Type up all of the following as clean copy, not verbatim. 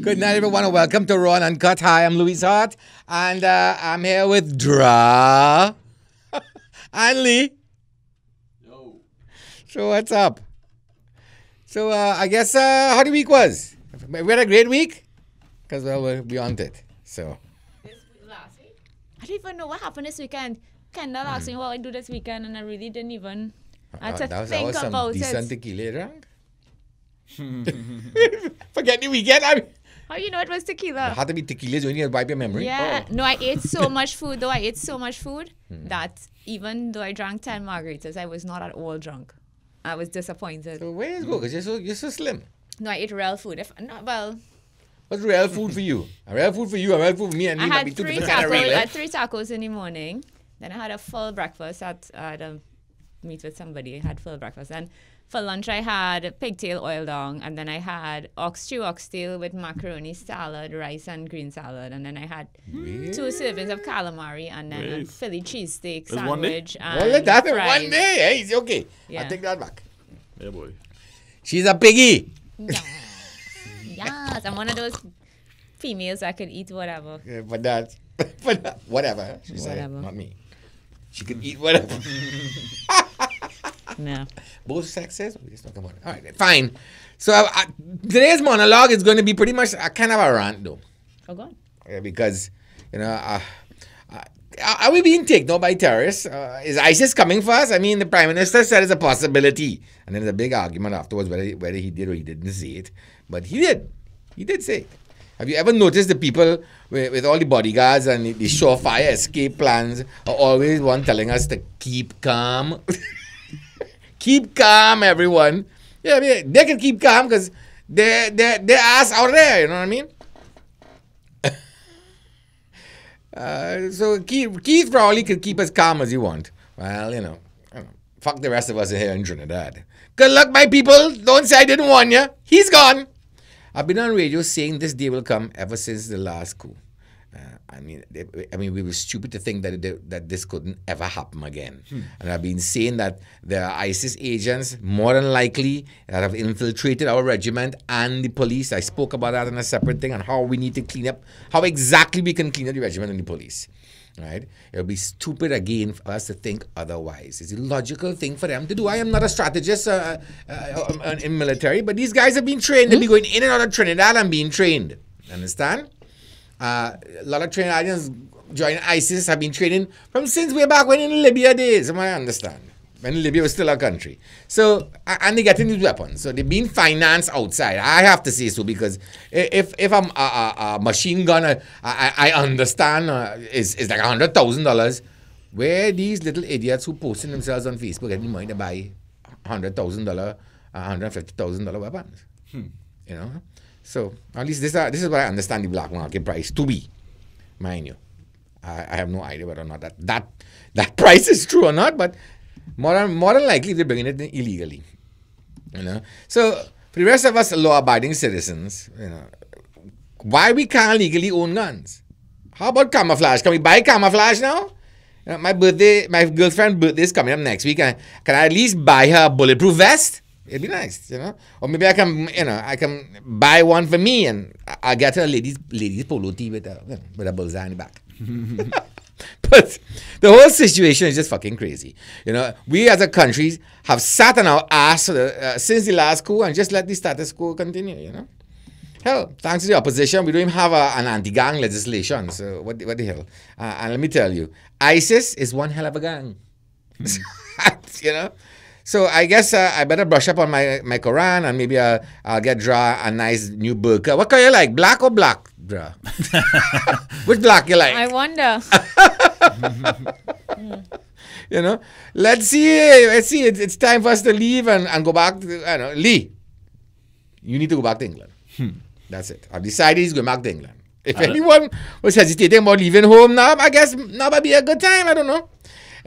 Good night, everyone, and welcome to Raw and Uncut. Hi, I'm Louis Hart, and I'm here with Dra and Lee. Yo. So what's up? So I guess how the week was? We had a great week, because we're beyond it. So Last week? I don't even know what happened this weekend. Kendall asked me what I do this weekend, and I really didn't even. I had to that think was some about decent it. tequila drunk. Forget the weekend. How you know it was tequila? It had to be tequila, so you need to wipe your memory. Yeah. No, I ate so much food, though. I ate so much food that even though I drank 10 margaritas, I was not at all drunk. I was disappointed. So where is go? Because you're so slim. No, I ate real food. What's real food for you? A real food for you, a real food for me, and I you might had be two 3 different kind of tacos. I real. had 3 tacos in the morning. Then I had a full breakfast at a meet with somebody. I had full breakfast. And for lunch, I had pigtail oil dong. And then I had oxtail with macaroni salad, rice, and green salad. And then I had 2 servings of calamari and then a Philly cheesesteak sandwich. Well, that's fries. one day. Hey, it's okay. Yeah. I take that back. Yeah, boy. She's a piggy. Yeah. Yes, I'm one of those females that could eat whatever. Yeah, but whatever. She said, Whatever. not me. She could eat whatever. No. Both sexes? We just talking about it. All right, fine. So today's monologue is going to be pretty much a kind of a rant, though. Oh, God. Yeah, because, you know, are we being taken out by terrorists? Is ISIS coming for us? I mean, the Prime Minister said it's a possibility. And then there's a big argument afterwards whether he did or he didn't say it. But he did. He did say it. Have you ever noticed the people with all the bodyguards and the surefire escape plans are always one telling us to keep calm? Keep calm, everyone. Yeah, I mean, they can keep calm because they're ass out there, you know what I mean? So Keith probably could keep as calm as you want. Well, you know, fuck the rest of us here in Trinidad. Good luck, my people. Don't say I didn't warn you. He's gone. I've been on radio saying this day will come ever since the last coup. I mean, we were stupid to think that this couldn't ever happen again. And I've been saying that there are ISIS agents, more than likely, that have infiltrated our regiment and the police. I spoke about that in a separate thing on how we need to clean up, how exactly we can clean up the regiment and the police. Right? It would be stupid again for us to think otherwise. It's a logical thing for them to do. I am not a strategist in military, but these guys have been trained. They'll be going in and out of Trinidad and being trained. Understand? A lot of Trinidadians joining ISIS have been training from since way back when in Libya days. I understand. When Libya was still a country. So, and they getting these weapons. So they're being financed outside. I have to say so because if I'm a machine gun, I understand is like $100,000. Where these little idiots who posting themselves on Facebook getting money to buy $100,000, $150,000 weapons? You know? So at least this is what I understand the black market price to be, mind you. I have no idea whether or not that price is true or not, but more than likely they're bringing it in illegally. You know. So for the rest of us law-abiding citizens, you know, why we can't legally own guns? How about camouflage? Can we buy camouflage now? You know, my girlfriend's birthday is coming up next week, and can I at least buy her a bulletproof vest? It'd be nice, you know. Or maybe I can buy one for me, and I'll get her a ladies polo tee with a bullseye in the back. But the whole situation is just fucking crazy. You know, we as a country have sat on our ass since the last coup and just let the status quo continue, you know. Hell, thanks to the opposition, we don't even have an anti-gang legislation. So what the hell? And let me tell you, ISIS is one hell of a gang. You know. So I guess I better brush up on my Quran and maybe I'll get Dra a nice new burqa. What color you like? Black or black, Dra? Which black you like? I wonder. You know, let's see. It's time for us to leave and go back to, Lee, you need to go back to England. That's it. I've decided he's going back to England. If anyone was hesitating about leaving home now, I guess now might be a good time. I don't know.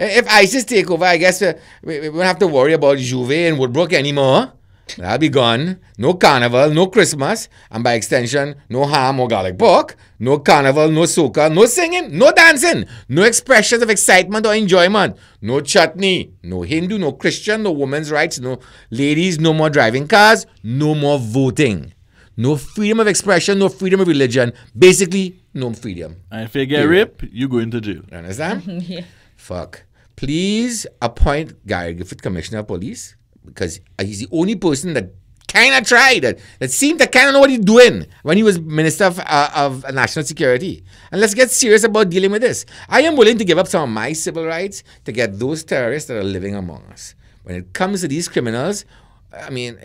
If ISIS take over, I guess we won't have to worry about Juve and Woodbrook anymore. That'll be gone. No carnival, no Christmas, and by extension, no ham or garlic pork. No carnival, no soca, no singing, no dancing, no expressions of excitement or enjoyment. No chutney, no Hindu, no Christian, no women's rights, no ladies, no more driving cars, no more voting. no freedom of expression, no freedom of religion. Basically, no freedom. And if you get raped, you go into jail. You understand? Yeah. Fuck. Please appoint Gary Griffith Commissioner of Police, because he's the only person that kind of tried, that seemed to kind of know what he's doing when he was Minister of National Security. And let's get serious about dealing with this. I am willing to give up some of my civil rights to get those terrorists that are living among us. When it comes to these criminals, I mean,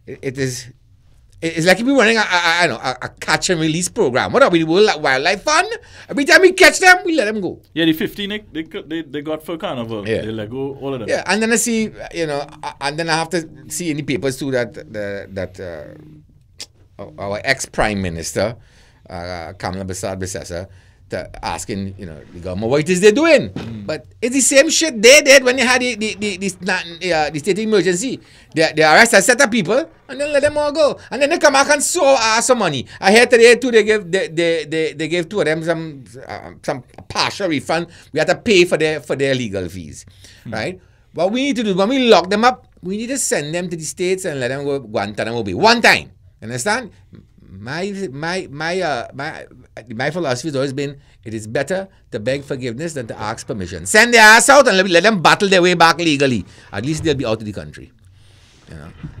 it's like if we're running a catch and release program. What are we, World Wildlife Fund? Every time we catch them, we let them go. Yeah, the 15 they got for carnival. Yeah. They let go all of them. Yeah, and then I see, and then I have to see in the papers too that our ex-prime minister, Kamala Bissad-Bissessar, asking, the government what it is they're doing. But it's the same shit they did when they had the state of emergency. They arrest a set of people and then let them all go. And then they come back and ask some money. I heard today too they gave two of them some partial refund. We had to pay for their legal fees. Right? What we need to do, when we lock them up, we need to send them to the States and let them go Guantanamo Bay. One time. Understand? My philosophy has always been, it is better to beg forgiveness than to ask permission. Send their ass out and let them battle their way back legally. At least they'll be out of the country.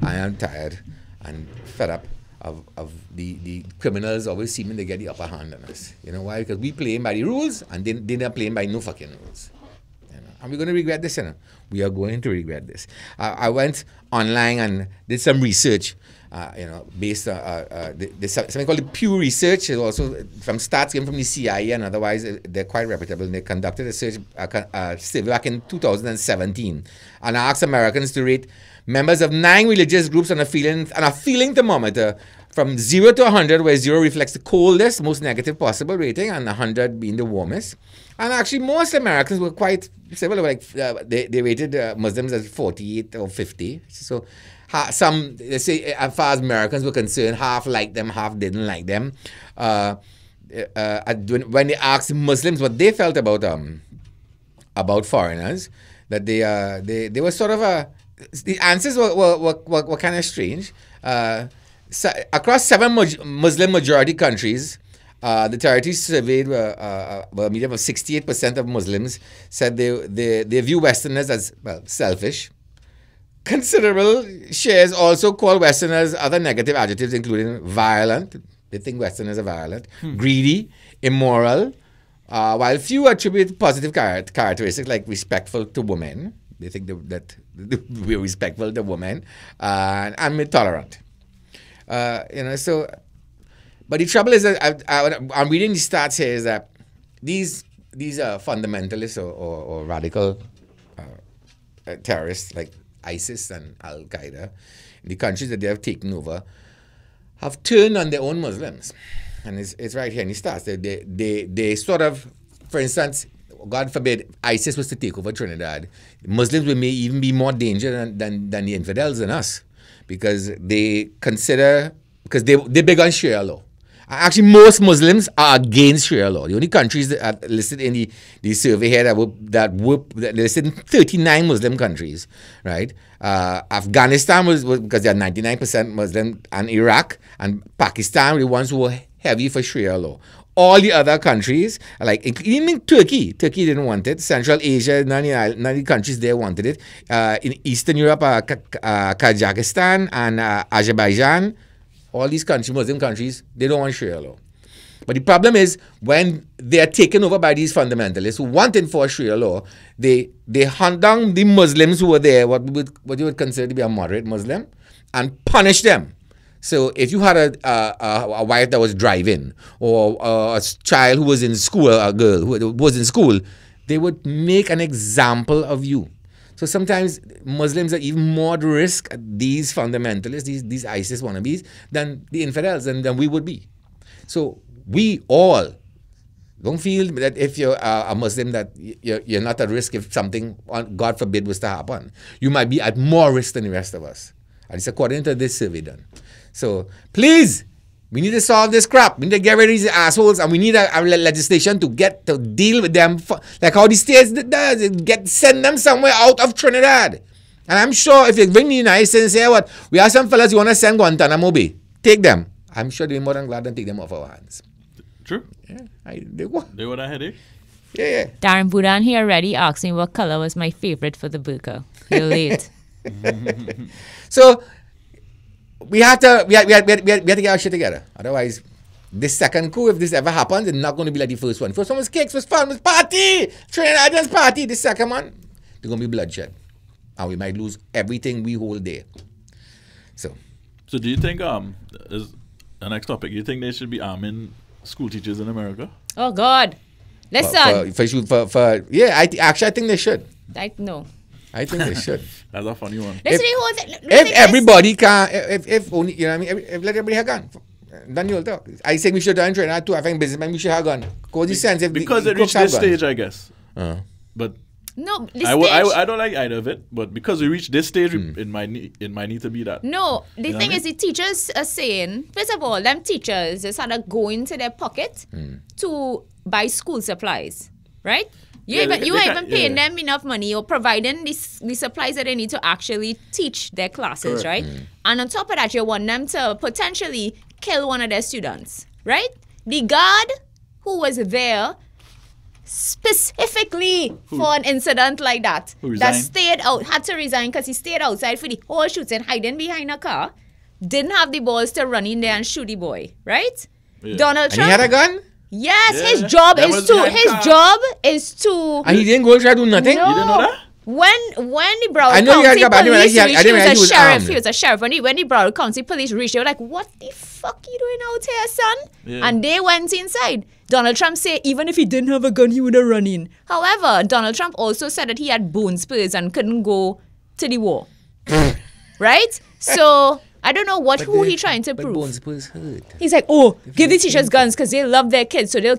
I am tired and fed up of the criminals always seeming to get the upper hand on us. You know why? Because we playing by the rules and they're not playing by no fucking rules. And we're going to regret this. We are going to regret this. I went online and did some research. Based on there's something called the Pew Research. It's also from stats came from the CIA, and otherwise they're quite reputable. And they conducted a survey back in 2017, and asked Americans to rate members of 9 religious groups on a feeling thermometer from 0 to 100, where 0 reflects the coldest, most negative possible rating, and 100 being the warmest. And actually, most Americans were quite civil. Like they rated Muslims as 48 or 50. So. Some, let's say, as far as Americans were concerned, half liked them, half didn't like them. When they asked Muslims what they felt about foreigners, that they were sort of the answers were kind of strange. Across 7 Muslim majority countries, the territories surveyed were a median of 68% of Muslims said they view Westerners as, well, selfish. Considerable shares also call Westerners other negative adjectives, including violent. They think Westerners are violent, greedy, immoral, while few attribute positive characteristics like respectful to women. They think that we're respectful to women, and tolerant. But the trouble is that I'm reading the stats here is that these fundamentalists or radical terrorists like ISIS and Al Qaeda, the countries that they have taken over, have turned on their own Muslims, and it's right here in the stats. They sort of, for instance, God forbid, ISIS was to take over Trinidad, Muslims may even be more danger than the infidels and us, because they're big on Sharia law. Actually, most Muslims are against Sharia law. The only countries that are listed in the survey here that listed in 39 Muslim countries, right? Afghanistan was because they are 99% Muslim, and Iraq and Pakistan were the ones who were heavy for Sharia law. All the other countries, like even Turkey didn't want it. Central Asia, none of the countries there wanted it. In Eastern Europe, Kazakhstan and Azerbaijan, all these countries, Muslim countries, they don't want Sharia law. But the problem is when they are taken over by these fundamentalists who want to enforce Sharia law, they hunt down the Muslims who were there, what you would consider to be a moderate Muslim, and punish them. So if you had a wife that was driving, or a child who was in school, a girl who was in school, they would make an example of you. So sometimes Muslims are even more at risk, these fundamentalists, these ISIS wannabes, than the infidels, and than we would be. So we all don't feel that if you're a Muslim that you're not at risk if something, God forbid, was to happen. You might be at more risk than the rest of us. And it's according to this survey done. So please, we need to solve this crap. We need to get rid of these assholes, and we need a legislation to deal with them, like how the states does. Send them somewhere out of Trinidad. And I'm sure if you bring the United States and say, what, we have some fellas you want to send Guantanamo Bay. take them. I'm sure they're more than glad to take them off our hands. True. Yeah, they were. They were that headache. Yeah. Darren Budan here already asked me what color was my favorite for the burqa. You're late. So we have to get our shit together. Otherwise, this second coup, if this ever happens, it's not going to be like the first one. First one was cakes, was fun, was party, Trinidadians party. The second one, there's going to be bloodshed, and we might lose everything we hold there. So do you think is the next topic? You think they should be arming school teachers in America? Oh God. Listen. I think they should. No. I think they should. That's a funny one. If everybody can, if only, you know what I mean, if let everybody have gun, then you'll talk. I think we should do Trinidad too. I think businessmen, we should have gun. Because it reached this stage, I guess. But no, I don't like either of it. But because we reached this stage, it might need to be that. No, the thing is, the teachers are saying, first of all, them teachers just had to go into their pocket to buy school supplies, right? You ain't even paying them enough money or providing the supplies that they need to actually teach their classes, right? And on top of that, you want them to potentially kill one of their students, right? The guard who was there specifically for an incident like that, that stayed out, had to resign because he stayed outside for the whole shooting, hiding behind a car, didn't have the balls to run in there and shoot the boy, right? Yeah. And Donald Trump. he had a gun? Yes, Yeah. his job That is was to. behind His car. job is to. And he didn't go try to do nothing? No. You didn't know that? When the Broward I know you County had- I didn't realize police he had- reached, I didn't realize he was sheriff. armed. He was a sheriff. When the Broward County police reached, they were like, "What the fuck you doing out here, son?" Yeah. And they went inside. Donald Trump said even if he didn't have a gun, he would have run in. However, Donald Trump also said that he had bone spurs and couldn't go to the war. Right? So I don't know who he trying to prove. Bones was hurt. He's like, oh, give the teachers guns because they love their kids, so they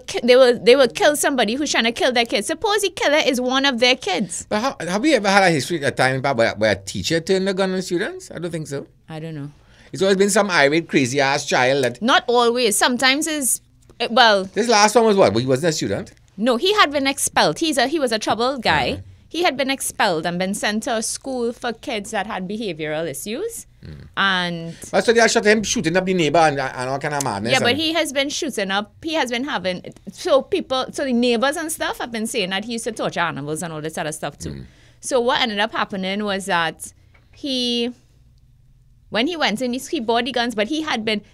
will kill somebody who's trying to kill their kids. Suppose the killer is one of their kids. But have we ever had a history, a time where a teacher turned a gun on students? I don't think so. I don't know. It's always been some irate, crazy ass child that. Not always. Sometimes well. This last one was what? He wasn't a student. No, he had been expelled. He was a troubled guy. He had been expelled and been sent to a school for kids that had behavioral issues. And But so they shot him shooting up the neighbor and all kind of madness. yeah, but he has been shooting up. He has been having so the neighbors and stuff have been saying that he used to torture animals and all this other stuff too. So what ended up happening was that when he went in, he bought the guns, but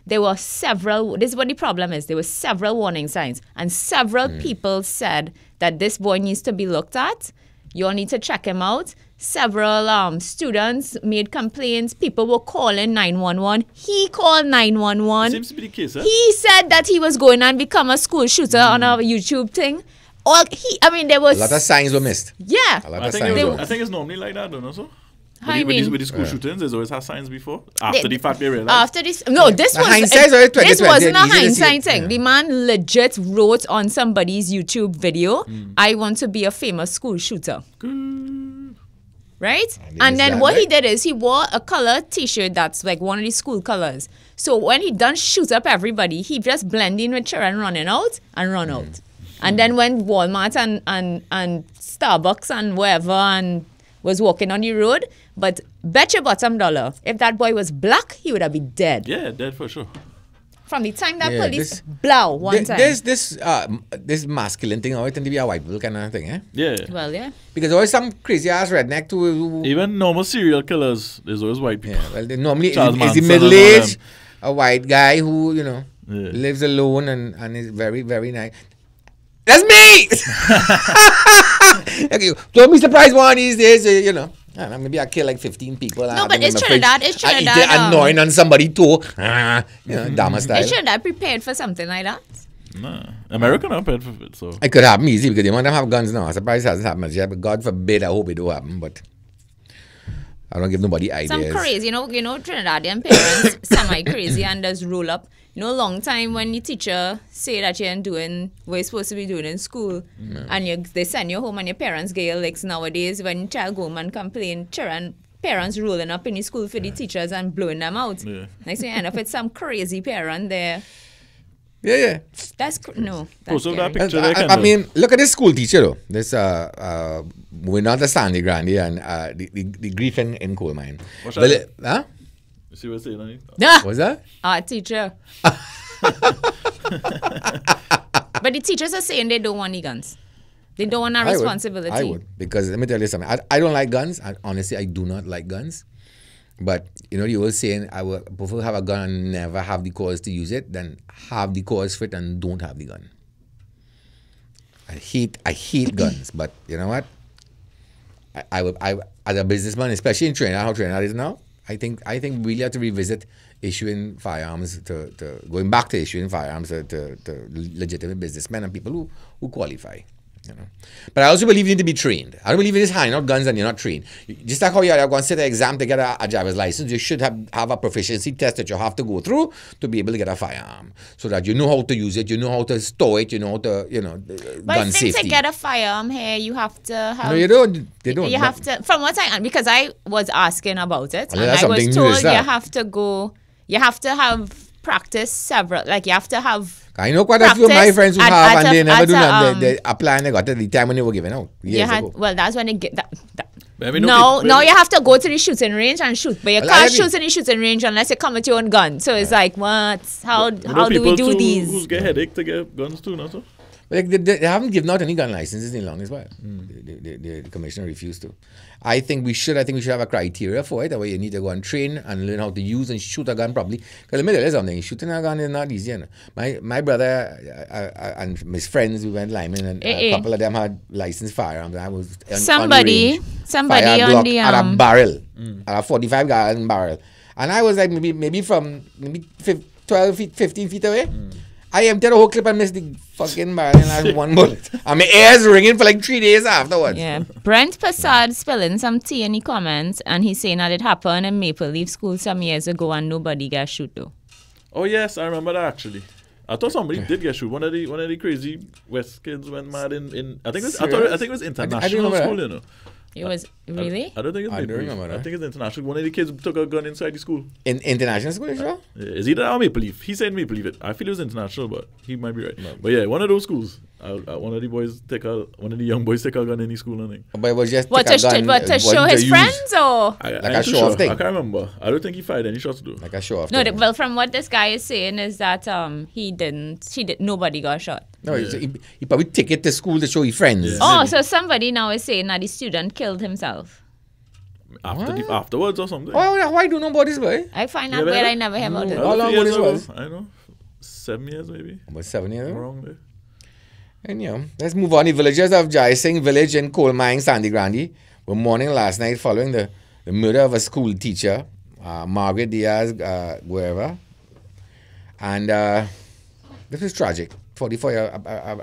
there were several, this is what the problem is, there were several warning signs, and several people said that this boy needs to be looked at. You all need to check him out. Several students made complaints. People were calling 911. He called 911. Seems to be the case, huh? He said that he was going and become a school shooter on a YouTube thing. There was A lot of signs were missed. yeah. A lot I of think, signs were I think it's normally like that, don't you? So? I mean, With the school shootings, there's always had signs before. After the fact they realized. After this, no, this The was hindsight is always 20/20. this wasn't a Easy to see hindsight it. thing. Yeah. The man legit wrote on somebody's YouTube video, "I want to be a famous school shooter." Right? And then what he did is he wore a color T-shirt that's like one of the school colors. So when he done shoot up everybody, he just blend in with children running out and run out. And then when Walmart and Starbucks and wherever and was walking on the road, but bet your bottom dollar, if that boy was black, he would have been dead. Yeah, dead for sure. From the time that Yeah, police blow one time. This masculine thing always tend to be a white people kind of thing, eh? Yeah. Well, yeah. Because always some crazy ass redneck who Even normal serial killers, there's always white people. yeah, well, they normally Charles is the Manson and middle all age, them. a white guy who Yeah. lives alone and is very very nice. That's me. Okay, don't be surprised one of these days, I don't know, maybe I kill like 15 people. No, but it's Trinidad. It's I Trinidad. eat it annoying on somebody too. Dama style. Is Trinidad prepared for something like that? Nah. America not paid for it, so. It could happen easy because they want them have guns now. I'm surprised it hasn't happened yet, but God forbid, I hope it don't happen. But I don't give nobody ideas. Some crazy, Trinidadian parents semi-crazy and just roll up. Long time when the teacher say that you're doing what you're supposed to be doing in school, and they send you home and your parents get your licks nowadays. When your child go home and complain, parents rolling up in the school for the teachers and blowing them out. Yeah. Next thing you end up with some crazy parent there. Yeah. That's that's Post up that scary. picture there, I Kendall. mean, look at this school teacher though. This we're not the Sandy Grande and the grief in coal mine. What's Well, that? huh? You see what I'm saying? Honey? What's that? Art teacher. But the teachers are saying they don't want the guns. They don't want that responsibility. I would. Because let me tell you something. I don't like guns. Honestly, I do not like guns. But, you know, you were saying I would prefer have a gun and never have the cause to use it than have the cause for it and don't have the gun. I hate guns. But you know what? I as a businessman, especially in Trinidad, how Trinidad is now, I think we really have to revisit issuing firearms to going back to issuing firearms to legitimate businessmen and people who qualify. You know, but I also believe you need to be trained. I don't believe in just handing out guns and you're not trained. Just like how you're going to sit an exam to get a driver's license, you should have a proficiency test that you have to go through to be able to get a firearm, so that you know how to use it, you know how to store it, you know how to, but gun I think safety. to get a firearm here, you have to have. No, you don't. They don't. You have to. From what because I was asking about it, Well, and that's I was something new, told is that? you have to go. You have to have practice several. Like you have to have. I know quite a few of my practice friends who at- have, at and a- they never at do a, that. They apply and they got it the time when they were given out years ago. Well, that's when they get that. But I mean, No, people- no, you have to go to the shooting range and shoot, but you Well, I can't agree. shoot in the shooting range unless you come with your own gun. So it's like, what? How But how do we people do too these? Who's get headache to get guns too, not so? Like they haven't given out any gun licenses in long as well. The commissioner refused to. I think we should have a criteria for it. That way you need to go and train and learn how to use and shoot a gun properly. Because let me tell you something, shooting a gun is not easy. You know? My brother and his friends, we went linemen, and a couple of them had licensed firearms. I was Somebody fire on Glock the at a barrel, at a 45 gallon barrel, and I was like maybe from 12 feet, 15 feet away. I emptied the whole clip and missed the fucking barrel and I had one bullet. And my ears ringing for like 3 days afterwards. Yeah. Brent Passad spilling some tea in the comments, and he's saying that it happened in Maple Leaf School some years ago and nobody got shoot though. Oh yes, I remember that actually. I thought somebody did get shoot. One of the crazy West kids went mad in I think it was international remember school, that. you know. It was really? I don't think it's I Maple don't Leaf. remember that. I think it's international. One of the kids took a gun inside the school. In international school, you sure? Is either or Maple Leaf? He said Maple Leaf. I feel it was international, but he might be right. But yeah, one of those schools. One of the young boys take a gun in the school, I think. But it was just What take a to, gun, what, to it show wasn't his use. friends or? I Like a ain't too show-off sure. thing. I can't remember. I don't think he fired any shots though. Like a show off. No, thing. well, from what this guy is saying is that nobody got shot. No, he probably take it to school to show his friends. Yeah. Oh, Maybe. so somebody now is saying that the student killed himself. Afterwards or something. Why do nobody's boy? I find Yeah, that but- weird. I never heard about it. How long years was this ago, I know. 7 years maybe. About 7 years I'm ago. wrong there. And let's move on. The villagers of Jai Singh village in Coal Mine, Sandy Grande, were mourning last night following the murder of a school teacher, Margaret Diaz Guerra. And this was tragic. 44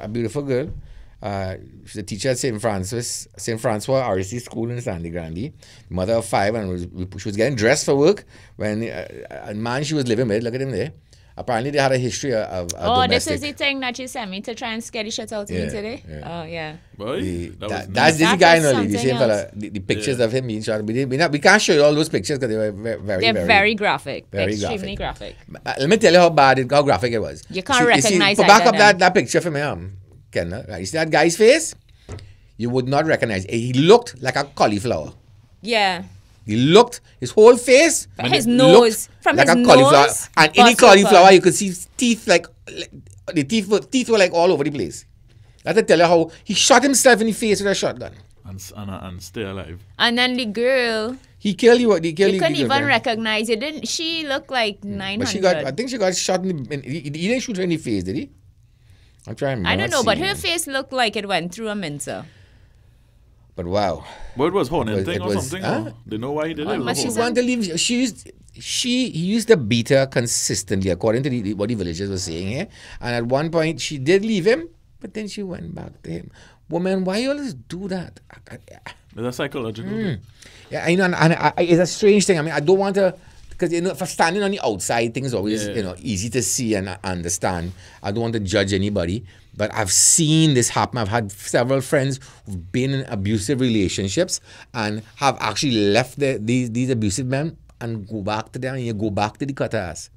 a beautiful girl. She's a teacher at St. Francois RC School in Sandy Grande. Mother of 5, and she was getting dressed for work when a man she was living with, look at him there. Apparently they had a history of Oh, domestic. this is the thing that you sent me to try and scare the shit out of me Yeah, today? yeah. Oh, yeah. Boy, That's nice. this That guy, is no, the something same fella. else. The pictures of him being shot. We can't show you all those pictures because they were very, They're very graphic. very Extremely graphic. Let me tell you how graphic it was. You can't recognize Back either up them. that picture for me, Ken. Right? You see that guy's face? You would not recognize. He looked like a cauliflower. Yeah. He looked, his whole face. His looked nose. From like his a cauliflower. nose. And in the bust cauliflower, open. you could see his teeth the teeth were like all over the place. That's to tell you how he shot himself in the face with a shotgun. And stay alive. And then the girl, He killed you. He killed you couldn't even girlfriend. recognize it. Didn't she looked like 900? But I think she got shot he didn't shoot her in the face, did he? I'm trying. I don't know, but her face looked like it went through a mincer. But wow. But it was haunting It thing or was- something. huh? Or they know why he did Oh, it. but She she's wanted to leave. He used to beat her consistently, according to what the villagers were saying here. And at one point, she did leave him, but then she went back to him. Woman, why you always do that? It's a psychological. Yeah, I know, and it's a strange thing. I mean, I don't want to, because for standing on the outside, things always easy to see and understand. I don't want to judge anybody, but I've seen this happen. I've had several friends who've been in abusive relationships and have actually left these abusive men and go back to them, and you go back to the cut ass.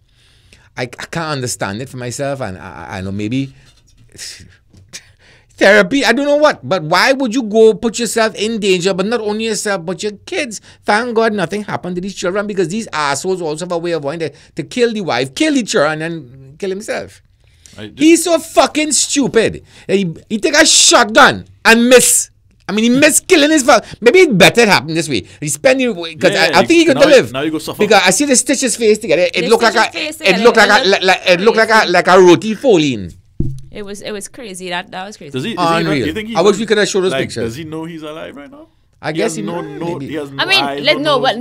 I can't understand it for myself, and I know maybe it's therapy, I don't know what. But why would you go put yourself in danger, but not only yourself, but your kids? Thank God nothing happened to these children, because these assholes also have a way of wanting to kill the wife, kill the children, and then kill himself. He's so fucking stupid. He take a shotgun and miss. I mean, he missed killing his father. Maybe it better happen this way. He spent it because I think he could live. Now you go suffer. Because I see the stitch his face together. It looked like a roti folding. It was crazy. That was crazy. Does he? Unreal. You think he I wish we could have showed those like, pictures. Does he know he's alive right now? I guess he has maybe. He has no I mean,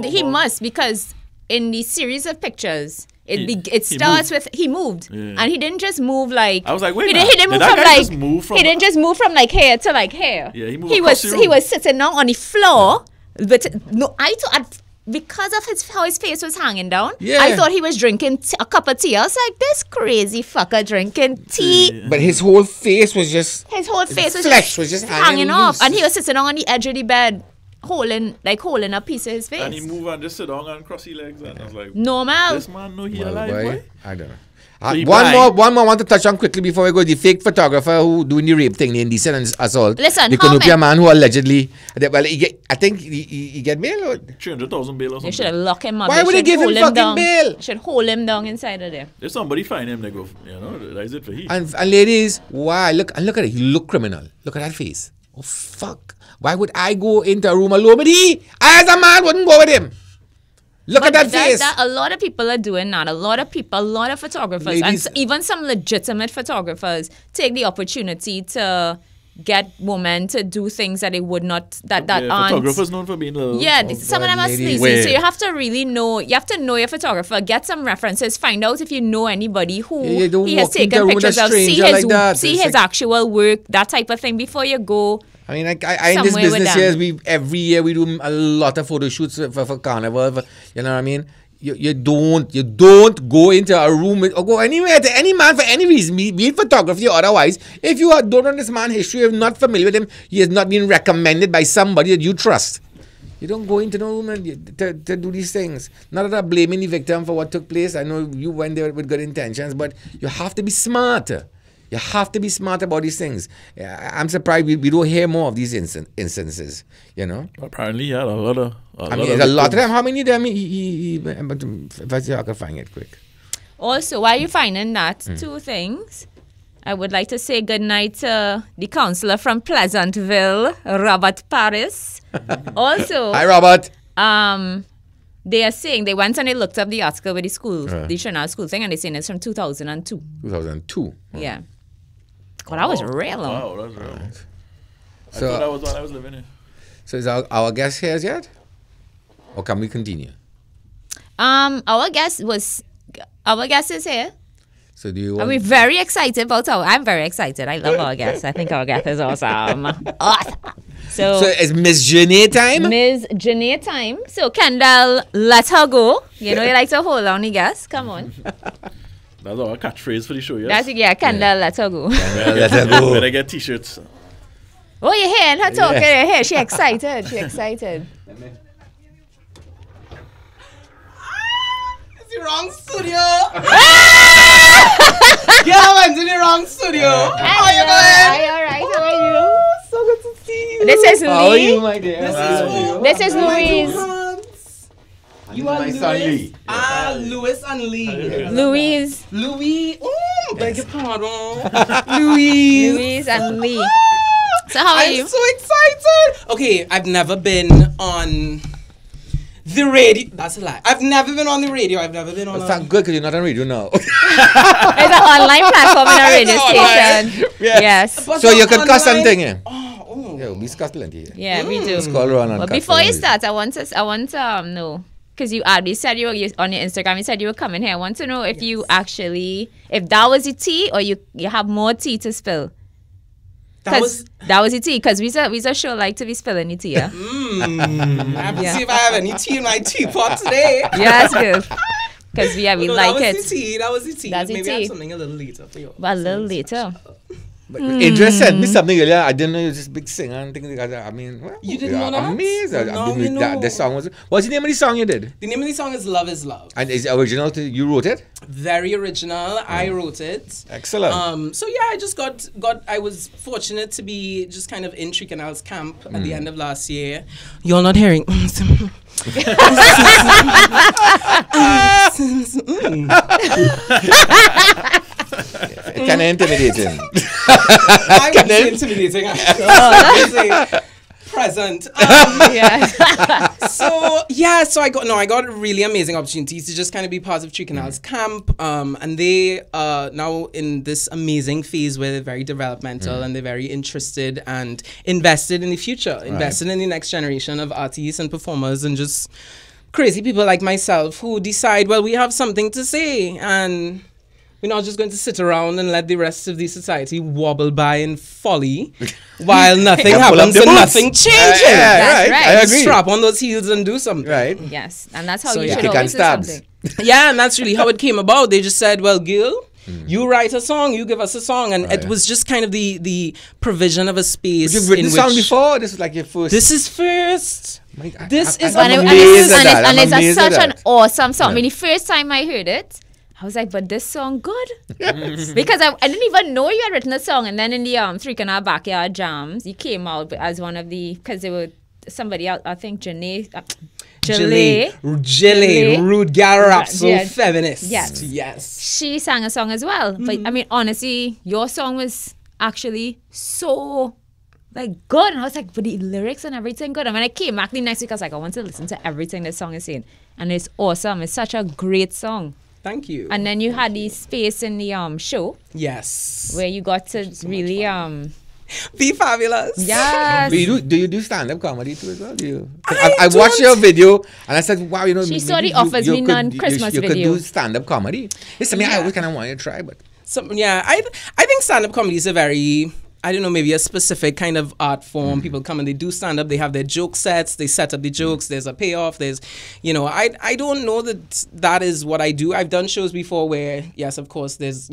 eyes, he must, because in the series of pictures, it starts with he moved, and he didn't just move like. I was like, wait, he didn't move from like. He didn't just move from like here to like here. Yeah, he moved. He was sitting down on the floor, but no, I thought because of how his face was hanging down. Yeah. I thought he was drinking a cup of tea. I was like, this crazy fucker drinking tea. But his whole face was just. His whole face was just hanging off, loose. and he was sitting on the edge of the bed, holding a piece of his face. And he moved and just sit down and cross his legs, and I was like, normal. this man know he alive, boy. I don't know. So he one blind. more I want to touch on quickly before we go. The fake photographer who doing the rape thing, the indecent assault. Listen, the Canopia man who allegedly, well, I think he get bail. Or? 300,000 bail or They something. should have locked him up. Why would they give him fucking down. bail? Should hold him down inside of there. If somebody find him, they go, that's it for he. And ladies, why? Look at it. He look criminal. Look at that face. Oh fuck! Why would I go into a room alone with he? I as a man wouldn't go with him. Look at that face. A lot of people are doing that. A lot of photographers, Ladies, and even some legitimate photographers take the opportunity to get women to do things that they would not, that aren't. Photographers known for being little. Yeah, some of them are ladies. sleazy. So you have to really know. You have to know your photographer. Get some references. Find out if you know anybody who Yeah, don't he has walk into a taken room with a pictures of. See stranger his like that. see It's his like- actual work. That type of thing before you go. I mean, I in this Somewhere with business them. here, every year we do a lot of photo shoots for carnival. You know what I mean? You don't go into a room or go anywhere to any man for any reason, be it photography or otherwise. If you don't know this man's history, you're not familiar with him, he has not been recommended by somebody that you trust. You don't go into no room to do these things. Not that I'm blaming the victim for what took place. I know you went there with good intentions, but you have to be smart. You have to be smart about these things. I'm surprised we don't hear more of these instances, you know. Apparently, he had a lot of. There's a lot of them. How many of them but if I see I can find it quick. Also, while you're finding that, two things. I would like to say good night to the counselor from Pleasantville, Robert Paris. Also, Hi, Robert. they are saying they went and they looked up the article with the school, the Trinidad school thing, and they're saying it's from 2002. 2002. Yeah. God, that was real long. Wow, that's real. I So- thought that was while I was living here. So is our guest here yet? Or can we continue? Our guest is here. So do you And want... we're very excited about I'm very excited. I love our guest. I think our guest is awesome. Awesome. So it's Miss Janae time? Ms. Janae time. So Kendall, let her go. You know you like to hold on the guest. Come on. That's our catchphrase for the show, yes? Kendall, let her go. Let her go. When I get t-shirts. Oh, you're hearing her talking. You're here. She excited. She excited. It's the wrong studio. Yeah, I went in the wrong studio. How you going? Are you alright? How are you? So good to see you. This is How are you, Lee. my dear? This How is are you? who? This is My two Louise. hands. You My are son Louis. Lee. Louis and Lee. Louise. Louis. Beg your pardon. Louise. Louise and Lee. So how are I'm you? so excited. Okay, I've never been on the radio. That's a lie. I've never been on the radio. I've never been on Well, thank good because you're not on radio now. It's an online platform and a radio It's online. station. Yes. Yes. But So you I'm can cuss online. something, yeah? Oh. Yeah, we cuss plenty here. Yeah, we do. It's called run and But cuss before for you no start, I want to know, because you said you on your Instagram, you said you were coming here. I want to know if you actually, if that was the tea or you have more tea to spill. That was. That was the tea, because we a show like to be spilling the tea, yeah? I have to Yeah. see if I have any tea in my teapot today. Yeah, that's good. Because we No, like that it. was the tea. That was the tea. That's the Maybe I tea. have something a little later for you. But a little later. But Idris sent me something earlier. I didn't know he was this big singer and things like that. I mean, well, You didn't know that? Amazed. Now I mean, you know. the song was. What's the name of the song you did? The name of the song is Love is Love. And is it original? You wrote it? Very original. I wrote it. Excellent. So yeah, I just got. I was fortunate to be just kind of in Tree Canal's camp at the end of last year. You're not hearing. Kind of intimidating. I would say intimidating. I would say present. So I got really amazing opportunities to just kind of be part of Tree Canal's camp. And they are now in this amazing phase where they're very developmental and they're very interested and invested in the future, invested in the next generation of artists and performers and just crazy people like myself who decide, well, we have something to say and we're not just going to sit around and let the rest of the society wobble by in folly while nothing happens and nothing changes. That's right. I agree. Strap on those heels and do something. Right. Yes, and that's how So, you yeah. should Kick and always do stabs. something. Yeah, and that's really how it came about. They just said, well, Gil, you write a song, you give us a song. And it was just kind of the provision of a space. You've written in the song which before? This is like your first. This is first. This is I'm And amazed at that. I'm it's amazed at such an that. awesome song. Yeah. I mean, the first time I heard it, I was like, but this song good? Because I didn't even know you had written a song. And then in the Three Canal Backyard Jams, you came out as one of the, because there were somebody else, I think Janae. Jilly, rude gal rap, so Yes. feminist. Yes. She sang a song as well. But I mean, honestly, your song was actually so like good. And I was like, but the lyrics and everything good. And when I came back the next week, I was like, I want to listen to everything this song is saying. And it's awesome. It's such a great song. Thank you. And then you had the space in the show Yes. where you got to really Be fabulous. yes. But do you do stand-up comedy too as well? Do you? I I watched don't. your video and I said, wow, you know. She maybe saw the you- Offers you Me could- None you- Christmas you could video. do stand-up comedy. It's something I always kind of wanted to try, but. I think stand-up comedy is a very, I don't know, maybe a specific kind of art form. People come and they do stand-up. They have their joke sets. They set up the jokes. There's a payoff. There's, I don't know that is what I do. I've done shows before where, yes, of course, there's,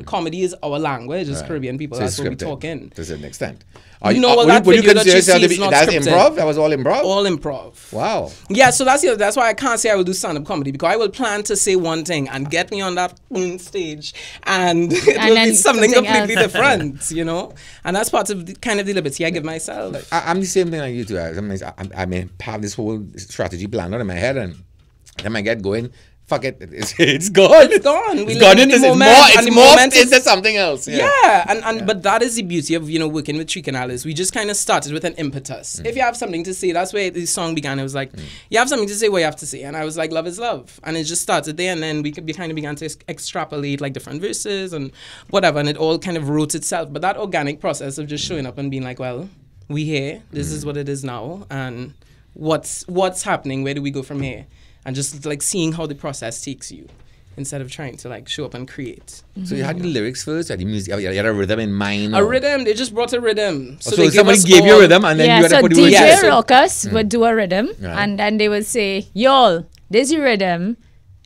comedy is our language as Caribbean people. So That's what we scripted talk in. to a certain extent. That would you video that consider you see yourself to is be not that's scripted. improv? That was all improv? All improv. Wow. Yeah, so that's why I can't say I will do stand-up comedy because I will plan to say one thing and get me on that stage and it will then be something something completely else. different, and that's part of kind of the liberty I give myself. I'm the same thing like you two. I may have this whole strategy planned out in my head and then I get going. Fuck it. It's gone. It's gone. We It's live gone in the into moment, it's and the morphed moment is- into something else. Yeah, but that is the beauty of working with Tree Canal is we just kind of started with an impetus. If you have something to say, that's where the song began. It was like, you have something to say, what you have to say, and I was like, love is love, and it just started there, and then we kind of began to extrapolate like different verses and whatever, and it all kind of wrote itself. But that organic process of just showing up and being like, well, we here, this is what it is now, and what's happening? Where do we go from here? And just like seeing how the process takes you. Instead of trying to like show up and create. So you had the lyrics first, or the music, you had a rhythm in mind? A or- rhythm, they just brought a rhythm. So they somebody us gave you a all- rhythm and then Yeah, you had so to put the DJ words Yeah, so- Rockers would do a rhythm Right. and then they would say, y'all, this your rhythm.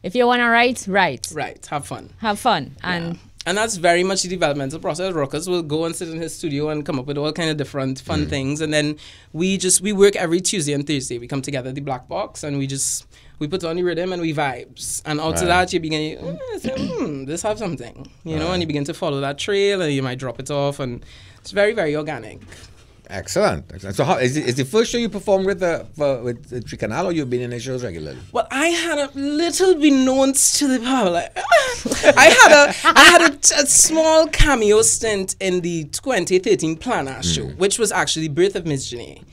If you want to write. Right, have fun. Have fun. And And that's very much the developmental process. Rockers will go and sit in his studio and come up with all kind of different fun things. And then we work every Tuesday and Thursday. We come together at the Black Box and we put on the rhythm and we vibes. And out of that, you begin, this have something, and you begin to follow that trail and you might drop it off. And it's very, very organic. Excellent. So how is the first show you performed with the Tree Canal, or you've been in the shows regularly? Well, I had a little beknownst to the public. I had a small cameo stint in the 2013 Planner show, which was actually Birth of Miss Janae,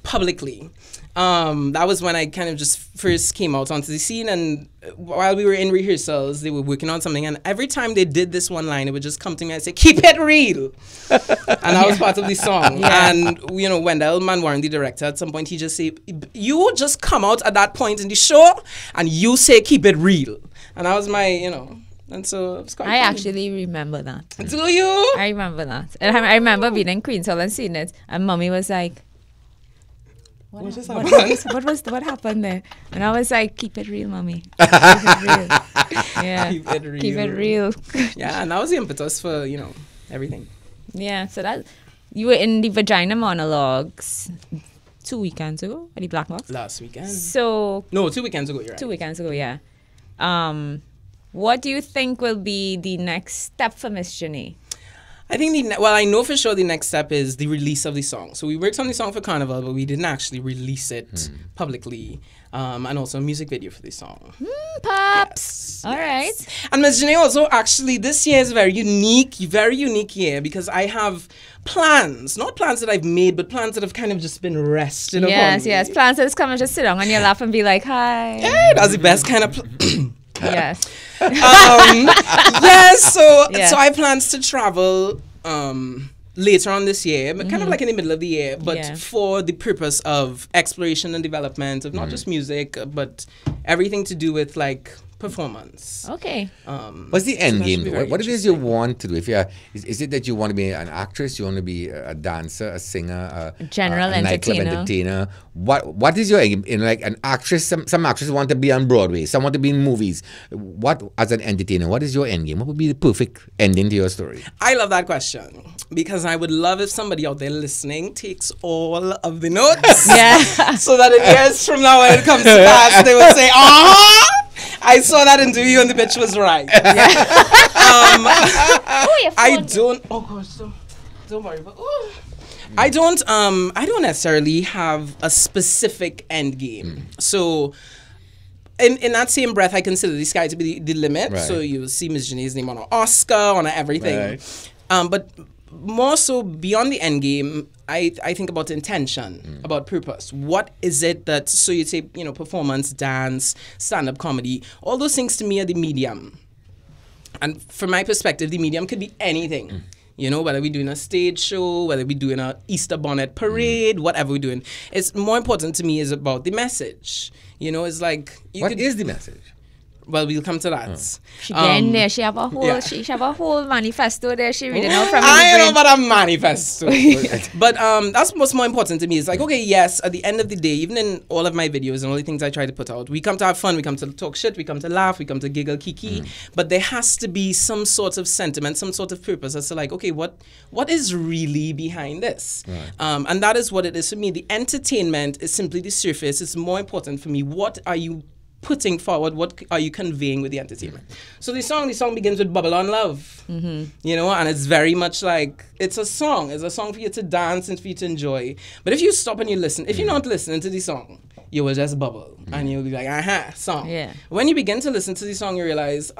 publicly. That was when I kind of just first came out onto the scene, and while we were in rehearsals, they were working on something, and every time they did this one line, it would just come to me and say, "Keep it real," and that was part of the song. And Wendell Manwaran, the director, at some point he just said, "You just come out at that point in the show, and you say keep it real," and that was my, And so it was quite I funny. actually remember that. Do you? I remember that. And I remember being in Queens Hall and seeing it. And Mommy was like, what happened there? And I was like, keep it real, Mommy. Keep it real. Yeah. Keep it real. Keep it real. Yeah, and that was the impetus for, everything. Yeah, so that you were in the Vagina Monologues 2 weekends ago at the Black Box. Last weekend. So No, 2 weekends ago. You're right. 2 weekends ago, yeah. What do you think will be the next step for Miss Janae? I think I know for sure the next step is the release of the song. So we worked on the song for Carnival, but we didn't actually release it publicly. And also a music video for the song. Pops. Yes, All right. And Ms. Janae also actually this year is a very unique year because I have plans, not plans that I've made, but plans that have kind of just been rested upon Yes, me. yes. Plans to just come and just sit down on your lap and be like, hi. Yeah, that's the best kind of Yes. yes, so Yeah. so I have plans to travel later on this year, but kind of like in the middle of the year, but Yeah. for the purpose of exploration and development of not just music, but everything to do with like performance. Okay. What's the end that game? should be Though? very What it is you want to do? If you're, is it that you want to be an actress? You want to be a dancer, a singer, a General a nightclub entertainer. entertainer? What is your aim? In like an actress, some actresses want to be on Broadway. Some want to be in movies. What as an entertainer? What is your end game? What would be the perfect ending to your story? I love that question because I would love if somebody out there listening takes all of the notes. Yeah. So that in years from now when it comes to pass, they will say, I saw that interview and the bitch was right. Oh, your I phone. don't. Oh gosh, don't worry. But I don't. I don't necessarily have a specific end game. So. In that same breath, I consider the sky to be the limit. Right. So you will see Miss Janae's name on an Oscar, on everything. Right. But more so beyond the end game, I think about intention, about purpose. What is it that, so you say, performance, dance, stand-up comedy, all those things to me are the medium. And from my perspective, the medium could be anything. Whether we're doing a stage show, whether we're doing an Easter bonnet parade, whatever we're doing. It's more important to me is about the message. It's like... What is the message? Well, we'll come to that. She getting there. She have a whole. yeah. She have a whole manifesto there. She reading out from I the know brain. about a manifesto. But that's what's more important to me. It's like, okay, yes, at the end of the day, even in all of my videos and all the things I try to put out, we come to have fun, we come to talk shit, we come to laugh, we come to giggle, kiki. But there has to be some sort of sentiment, some sort of purpose as to like, okay, what is really behind this? Right. And that is what it is for me. The entertainment is simply the surface. It's more important for me. What are you putting forward? What are you conveying with the entertainment? So the song begins with Bubble on Love, and it's very much like, it's a song for you to dance and for you to enjoy. But if you stop and you listen, if you're not listening to the song, you will just bubble and you'll be like, song. Yeah. When you begin to listen to the song, you realize,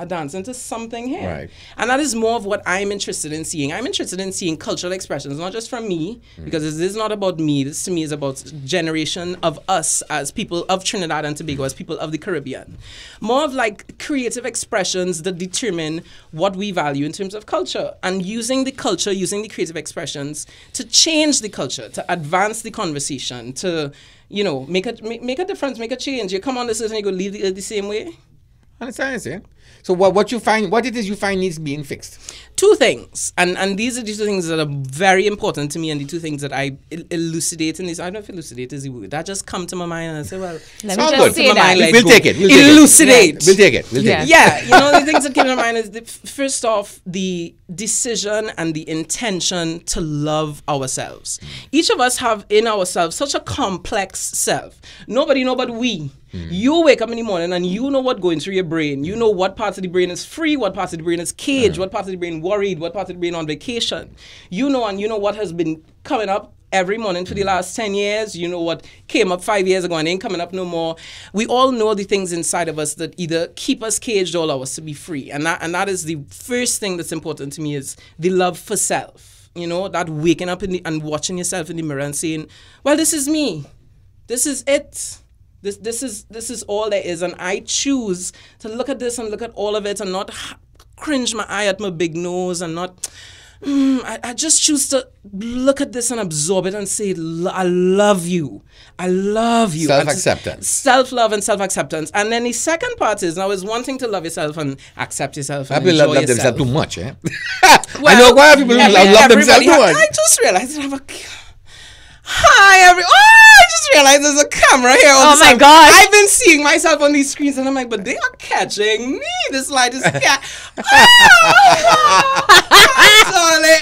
I dance into something here. Right. And that is more of what I'm interested in seeing. I'm interested in seeing cultural expressions, not just from me, because this is not about me. This to me is about generation of us as people of Trinidad and Tobago, as people of the Caribbean. More of like creative expressions that determine what we value in terms of culture, and using the culture, using the creative expressions to change the culture, to advance the conversation, to, make a difference, make a change. You come on this and you go leave the same way. Understand? So what it is you find needs being fixed? Two things, and these are the two things that are very important to me, and the two things that I elucidate in this. I don't know if elucidate is the word. That just come to my mind, and I say, well, Let me all just good. say that. We'll take it. Elucidate. We'll take it. Yeah. Yeah, the things that came to my mind is, first off, the decision and the intention to love ourselves. Each of us have in ourselves such a complex self. Nobody know but we. You wake up in the morning and you know what's going through your brain. You know what parts of the brain is free, what parts of the brain is caged, what parts of the brain worried, what parts of the brain on vacation. You know what has been coming up every morning for the last 10 years. You know what came up 5 years ago and ain't coming up no more. We all know the things inside of us that either keep us caged or allow us to be free. And that is the first thing that's important to me, is the love for self. That waking up and watching yourself in the mirror and saying, well, this is me. This is it. This is all there is, and I choose to look at this and look at all of it and not cringe my eye at my big nose and not. I just choose to look at this and absorb it and say, I love you. I love you. Self-acceptance. Self-love and self-acceptance. And then the second part is, now it's one thing to love yourself and accept yourself and People enjoy love yourself. themselves too much, eh? Well, I know quite a few people who love themselves too much. I just realized I have a... Hi, I just realized there's a camera here. Oh my God. I've been seeing myself on these screens and I'm like, but they are catching me. This light is... Yeah. Darling.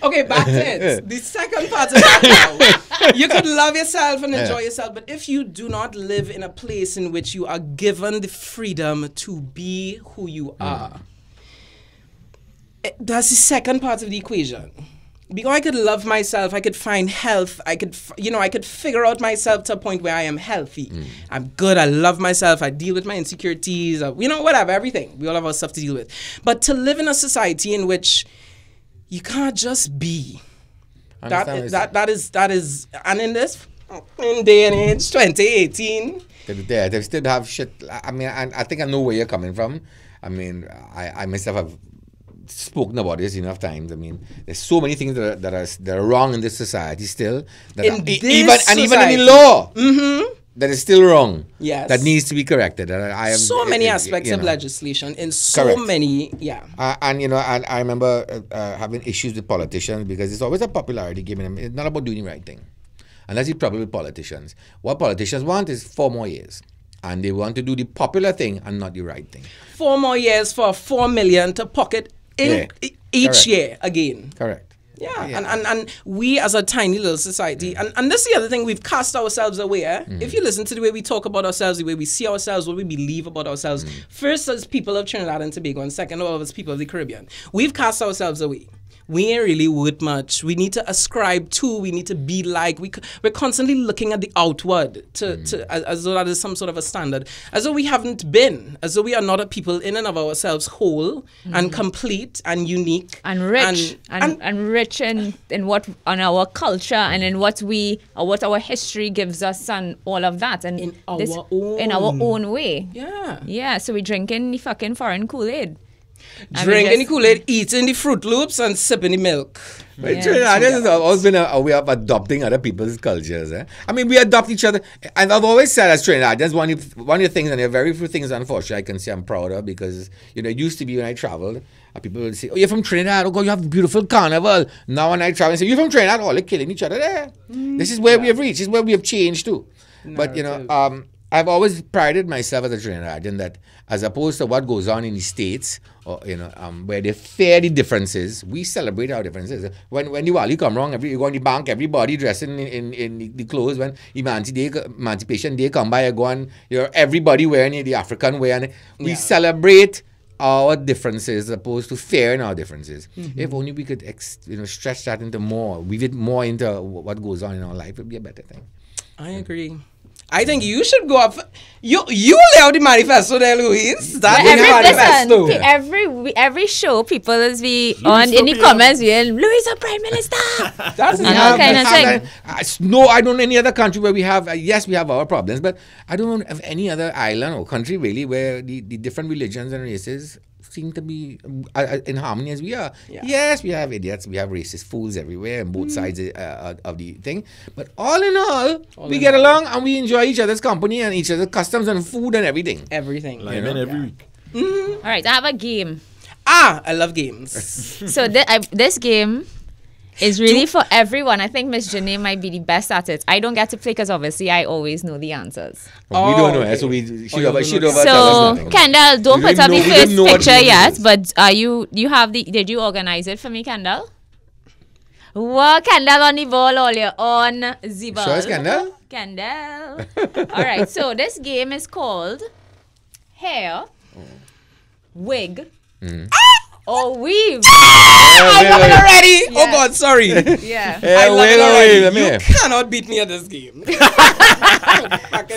Okay, back to it. The second part of that now. You could love yourself and enjoy yourself, but if you do not live in a place in which you are given the freedom to be who you are, that's the second part of the equation. Because I could love myself, I could find health, I could figure out myself to a point where I am healthy. I'm good, I love myself, I deal with my insecurities, whatever, everything. We all have our stuff to deal with. But to live in a society in which you can't just be. That is, and in this day and age, 2018. They still have shit. I mean, I think I know where you're coming from. I mean, I myself have spoken about this enough times. I mean, there's so many things that are wrong in this society still. Even in the law. Mm-hmm. That is still wrong. Yes. That needs to be corrected. And I am, so many aspects of legislation in so many, And I remember having issues with politicians because it's always a popularity game. It's not about doing the right thing. And that's the problem with politicians. What politicians want is 4 more years. And they want to do the popular thing and not the right thing. 4 more years for 4 million to pocket in each year again. Correct. Yeah. And we as a tiny little society, and this is the other thing, we've cast ourselves away. If you listen to the way we talk about ourselves, the way we see ourselves, what we believe about ourselves, first as people of Trinidad and Tobago, and second all as people of the Caribbean, we've cast ourselves away. We ain't really worth much. We need to ascribe to, we need to be like, we're constantly looking at the outward as though that is some sort of a standard, as though we haven't been, as though we are not a people in and of ourselves whole and complete and unique. And rich. And rich in what, on our culture and in what our history gives us and all of that. And in our own way. Yeah. Yeah, so we drinking the fucking foreign Kool-Aid. Drinking the Kool-Aid, eating the Fruit Loops, and sipping the milk. But Trinidad has always been a way of adopting other people's cultures. I mean, we adopt each other. And I've always said as Trinidadians, one of the things, and there are very few things, unfortunately, I can say I'm proud of, because, it used to be when I traveled, people would say, oh, you're from Trinidad, oh God, you have a beautiful carnival. Now when I travel, I say, you're from Trinidad, oh, they're killing each other there. This is where we have reached. This is where we have changed too. But, I've always prided myself as a Trinidadian that, as opposed to what goes on in the States, or where they fear the differences, we celebrate our differences. When Diwali come wrong, you go on the bank, everybody dressing in the clothes. When Emancipation Day come by, everybody wearing the African wear. And we celebrate our differences as opposed to fearing our differences. If only we could stretch that into more, weave it more into what goes on in our life, it would be a better thing. I agree. I think you should go up. You lay out the manifesto there, Louise. That's the manifesto. Listen, every show, people is on in the comments, Louise, a prime minister. That's all kind of thing. No, I don't know any other country where we have. Yes, we have our problems, but I don't know of any other island or country really where the different religions and races seem to be in harmony as we are. Yeah. Yes, we have idiots, we have racist fools everywhere on both sides of the thing. But all in all we get along and we enjoy each other's company and each other's customs and food and everything. Everything. Like every week. All right, I have a game. I love games. So this game is really for everyone. I think Miss Janae might be the best at it. I don't get to play because obviously I always know the answers. We don't know, so So Kendall, don't put up the first picture yet, but did you organize it for me, Kendall? Well, Kendall on the ball, all you're on the ball. Sure, it's Kendall? Kendall. All right, so this game is called Hair, Wig, or Weave. I love it already. Yeah. Oh God, sorry. Yeah. I love it already. You cannot beat me at this game.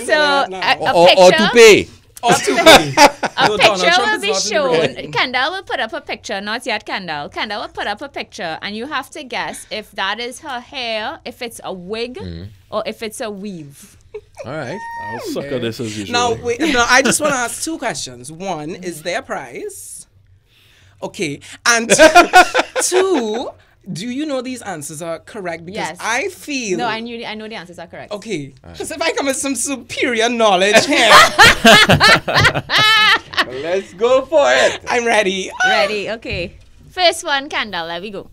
So or to pay. A picture will be shown. Kendall will put up a picture, not yet Kendall. Kendall will put up a picture and you have to guess if that is her hair, if it's a wig, or if it's a weave. All right. I'll suck at this as usual. Now, I just want to ask 2 questions. 1, is there a prize? Okay. And 2, do you know these answers are correct? Because yes. I feel... No, I know the answers are correct. Okay. Because if I come with some superior knowledge here... Let's go for it. I'm ready. Ready, okay. First one, Kendall, there we go.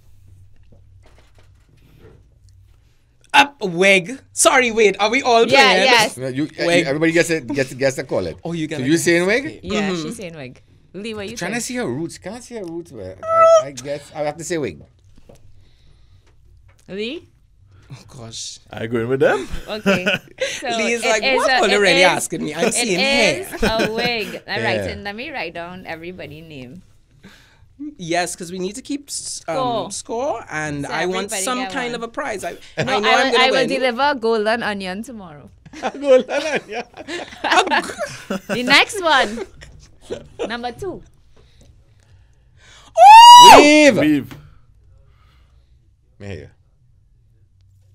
Wig. Sorry, wait. Are we all playing? Yeah, yes. Everybody gets a call it. Oh, you get So you saying wig? Yeah, she's saying wig. Lee, what you Trying to think? see her roots. Can't see her roots, but I guess I have to say wig. Lee? Oh gosh. I go in with them. Okay. So Lee's it like, is what a- are you it really is- asking me? I'm seeing It hair. is a wig. Yeah. Let me write down everybody's name. Yes, because we need to keep score, and So I want everybody some get kind one. of a prize. I No, know I'm I gonna will win. deliver a golden onion tomorrow. Go, yeah. The next one. Number 2. Weave. Weave. Here.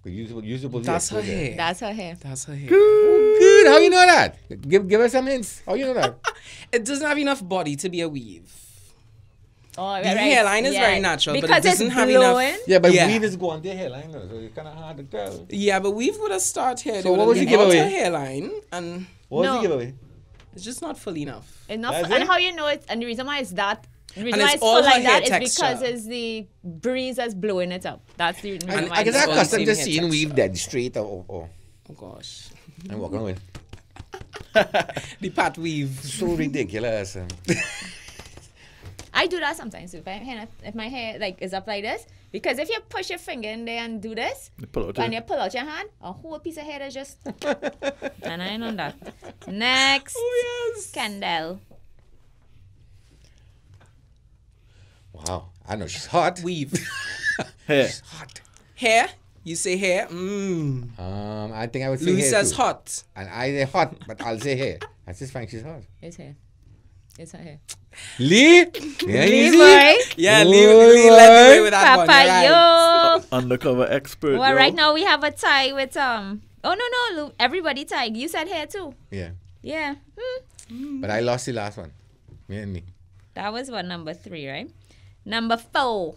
Use the That's her hair. That's her hair. That's her hair. Good. How you know that? Give us some hints. How you know that? It doesn't have enough body to be a weave. Oh, The hairline is very natural, but it because doesn't it's have blowing. enough. Yeah, but Yeah. weave is going to the hairline, though, so it's kind of hard to tell. Yeah, but weave would have started here. So what was the giveaway? Her hairline, and What was No. the giveaway? it's just not full enough. Enough. That's And it? how you know it? And the reason why it's that. The reason And why it's it's all full her like hair that is texture. because it's the breeze that's blowing it up. That's the reason And why. I guess it's I'm all full. accustomed to same hair seeing weave texture. dead straight or Oh gosh, I'm walking away. the pat weave. So ridiculous. I do that sometimes too. If my hair like is up like this, because if you push your finger in there and do this, They pull out and your- you pull out your hand, a whole piece of hair is just. And I know that. Next, Oh yes. Kendall. Wow. I know she's hot. Weave. Hair. Hot. Hair. You say hair. I think I would say Louis hair says too. hot. And I say hot, but I'll say hair. I just find she's hot. It's hair. It's her hair. Lee? Yeah, easy. Boy. Yeah, Oh, Lee led the way with that one. Papa, You're right. yo. Undercover expert. Well, yo. right now we have a tie with Oh no, Lou, everybody tied. You said hair too. Yeah. Yeah. But I lost the last one. Me and me. That was what, number 3, right? Number 4.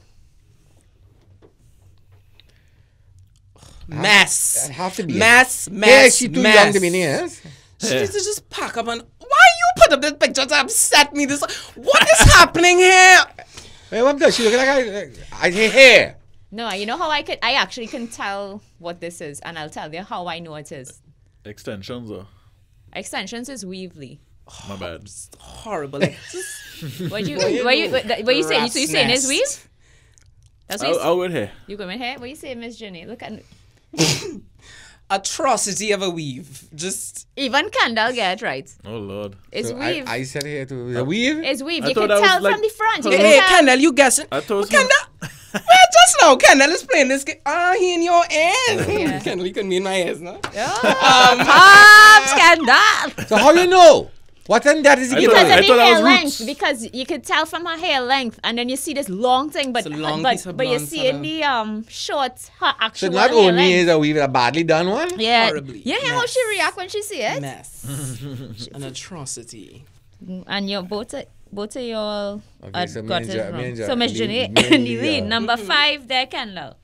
Mess. It have to be. Mess. Yeah, she too young to be near us. She needs to just pack up and why you put up this picture to upset me? This what is happening here? Hey, what does she look like? I say hair. No, you know how I actually can tell what this is, and I'll tell you how I know it is. Extensions or Extensions is Weavely. my bad. Horrible. Like, just What you saying? Rat's So you saying nest. is weave? That's what I'll with hair. you going here? What you saying, Miss Jenny? Look at atrocity of a weave. Just even Kendall get it right. Oh Lord. It's So weave. I said hair too. The weave? It's weave. I You thought can that was tell like- from the front. You Hey, can hey, tell. Kendall, you guessing? I told Kendall. Wait, just now, Kendall is playing this game. He in your ears. Yeah. Kendall, you couldn't be in my ears, no? Oh, Kendall. So how you know? What and that is the I giveaway? Because of the thought that hair was length, roots. because you could tell from her hair length, and then you see this long thing, but It's a long piece of but you blonde see in the short her So actual not hair only length. is a weave a badly done one. Yeah, Horribly. you hear how she react when she see it, Mess. An atrocity. and you both of y'all Okay, so me got and it Jo- me wrong. and Jo- So Miss Lee- Jenny me and in the Lee lead. are- Number 5 there, Kendall.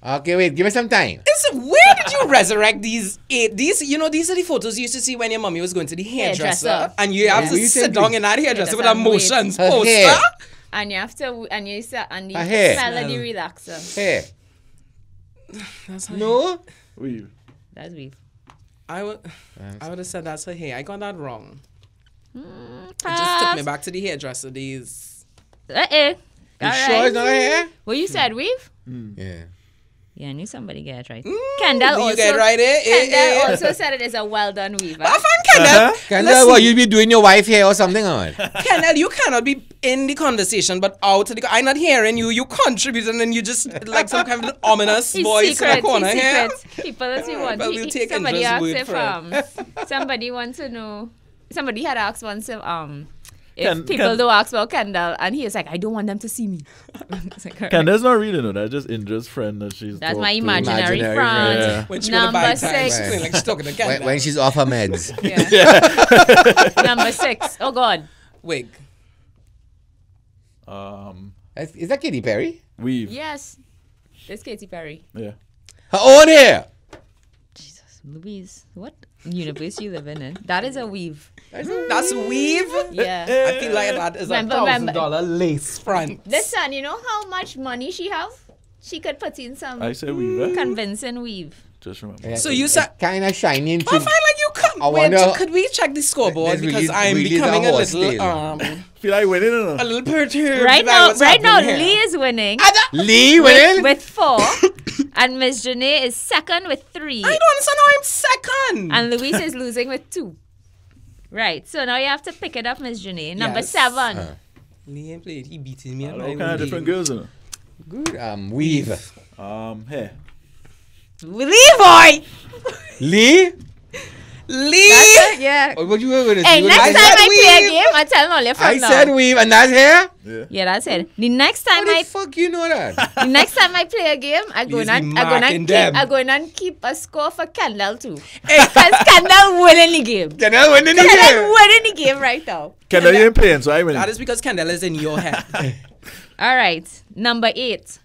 Okay, wait, give me some time. Where did you resurrect these? These are the photos you used to see when your mommy was going to the hairdresser, Hairdresser. and you have Yeah. to What you sit think? down in that hairdresser with Hairdresser emotions Her poster. hair. And you have to, and you and you Her hair. smell of the relaxer. Hair. That's her No? Weave. That's weave. I would have said that's her hair. I got that wrong. It just took Perhaps. me back to the hairdresser days. You You sure it's not her hair? Well, you said weave? Yeah. Yeah, I knew somebody get it right. Kendall Do you also, get it right, Kendall also said it is a well done weave. I find Kendall. Kendall, Listen, what, you be doing your wife hair or something on? Kendall, you cannot be in the conversation, but out of the. I'm not hearing you. You contribute, and then you just like some kind of ominous He's voice secret. in the corner He's here. secret. People as you want. Well, we'll take Somebody Indra's asked word if for it. somebody wants to know. Somebody had asked once if Can- people can- do ask about Kendall, and he was like, I don't want them to see me. It's like, all Can right. that's not really no. That's just Indra's friend that she's. That's talked my to. imaginary Imaginary friend. friend. Yeah. When she gonna Number buy time, 6. she's like she's talking to Kendall. When she's off her meds. Yeah. Number 6. Oh God. Wig. Is that Katy Perry? Weave. Yes. It's Katy Perry. Yeah. Her own hair. Jesus, Louise, what universe you live in? That is a weave. That's weave. Yeah. I feel like that is Remember- $1,000 lace front. Listen, you know how much money she have? She could put in some I say weave. Eh? convincing weave. Just remember. Yeah, So you said- kind of shiny and I find like you come. I Wait, wonder- could we check the scoreboard Let's because release- I'm release becoming our a horse little tail. Feel like winning or a not? little perturbed. Right by now, what's happening here. Lee is winning Lee winning. with 4, and Miss Janae is second with 3, I don't understand how I'm second. and Louise is losing with 2. Right, so now you have to pick it up, Miss Janae. Number Yes. 7. Lee ain't played. He beating me. All and kind I of win. different girls, you Good. Weave. know. Hair. Leroy! Lee. Lee. Yeah. What you were gonna Hey, do? next I time said I play a weave. game, I tell all your I friends now. said weave, and that's here. Yeah. Yeah, that's it. The next time How the fuck you know that? the next time I play a game, I go Lee's and be marking them. keep a score for Kendall too. Because Kendall winning the game. Can I win in the Kendall game? winning the game right now. Kendall, you ain't playing, so I win. That is because Kendall is in your head. All right, number 8.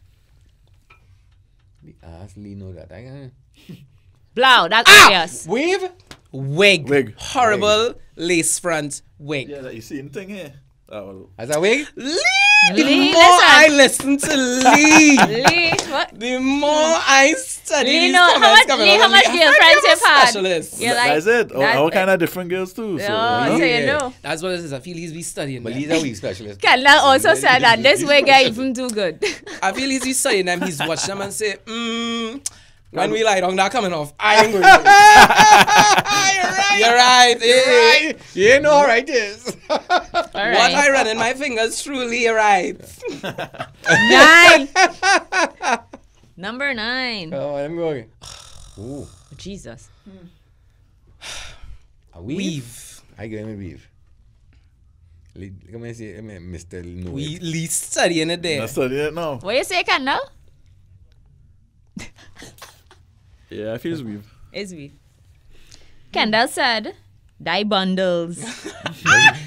Ask Lee know that. Blow, that's obvious. Weave. Wig. Horrible lace front wig. Yeah, that you see the thing here. Oh, As a wig. Lee. Lee, The more I listen to Lee, Lee, what? the more I study Lee, these know how comments much, coming Lee, out how of much Lee. girlfriends I'm a you've had. specialist. You're like, that's it. that's All it. kind of different girls too. So, Oh, you know? so Yeah. you know. That's what it is. I feel he's be studying. But them. Lee's a weave specialist. Kendall also said that this wig guy even do good. I feel he's be studying them. He's watched them and say, when we lie down, that coming off. I ain't going to. You're right. Eh. Right. You know how right is. All What right. I running my fingers truly right. 9. Number 9. Oh, I'm going. Ooh. Jesus. A weave. Weave. I go with weave. Come and see, Mr. No. We least studying it there. That's studying it now. What you say, Kendall? Yeah, I feel it's weave. Is we. Kendall said, die bundles.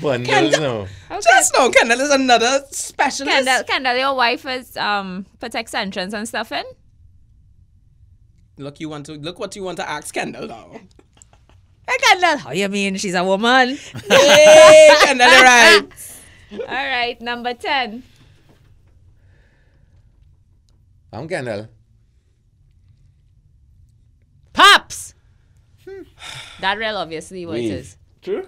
Bundles now. Okay. Just know, Kendall is another specialist. Kendall, your wife is put extensions and stuff in? Look what you want to ask Kendall now. Hey, Kendall. How you mean she's a woman? Hey, Kendall, you're right. All right, number 10. I'm Kendall. Pops! That real obviously what it Weave. is. True?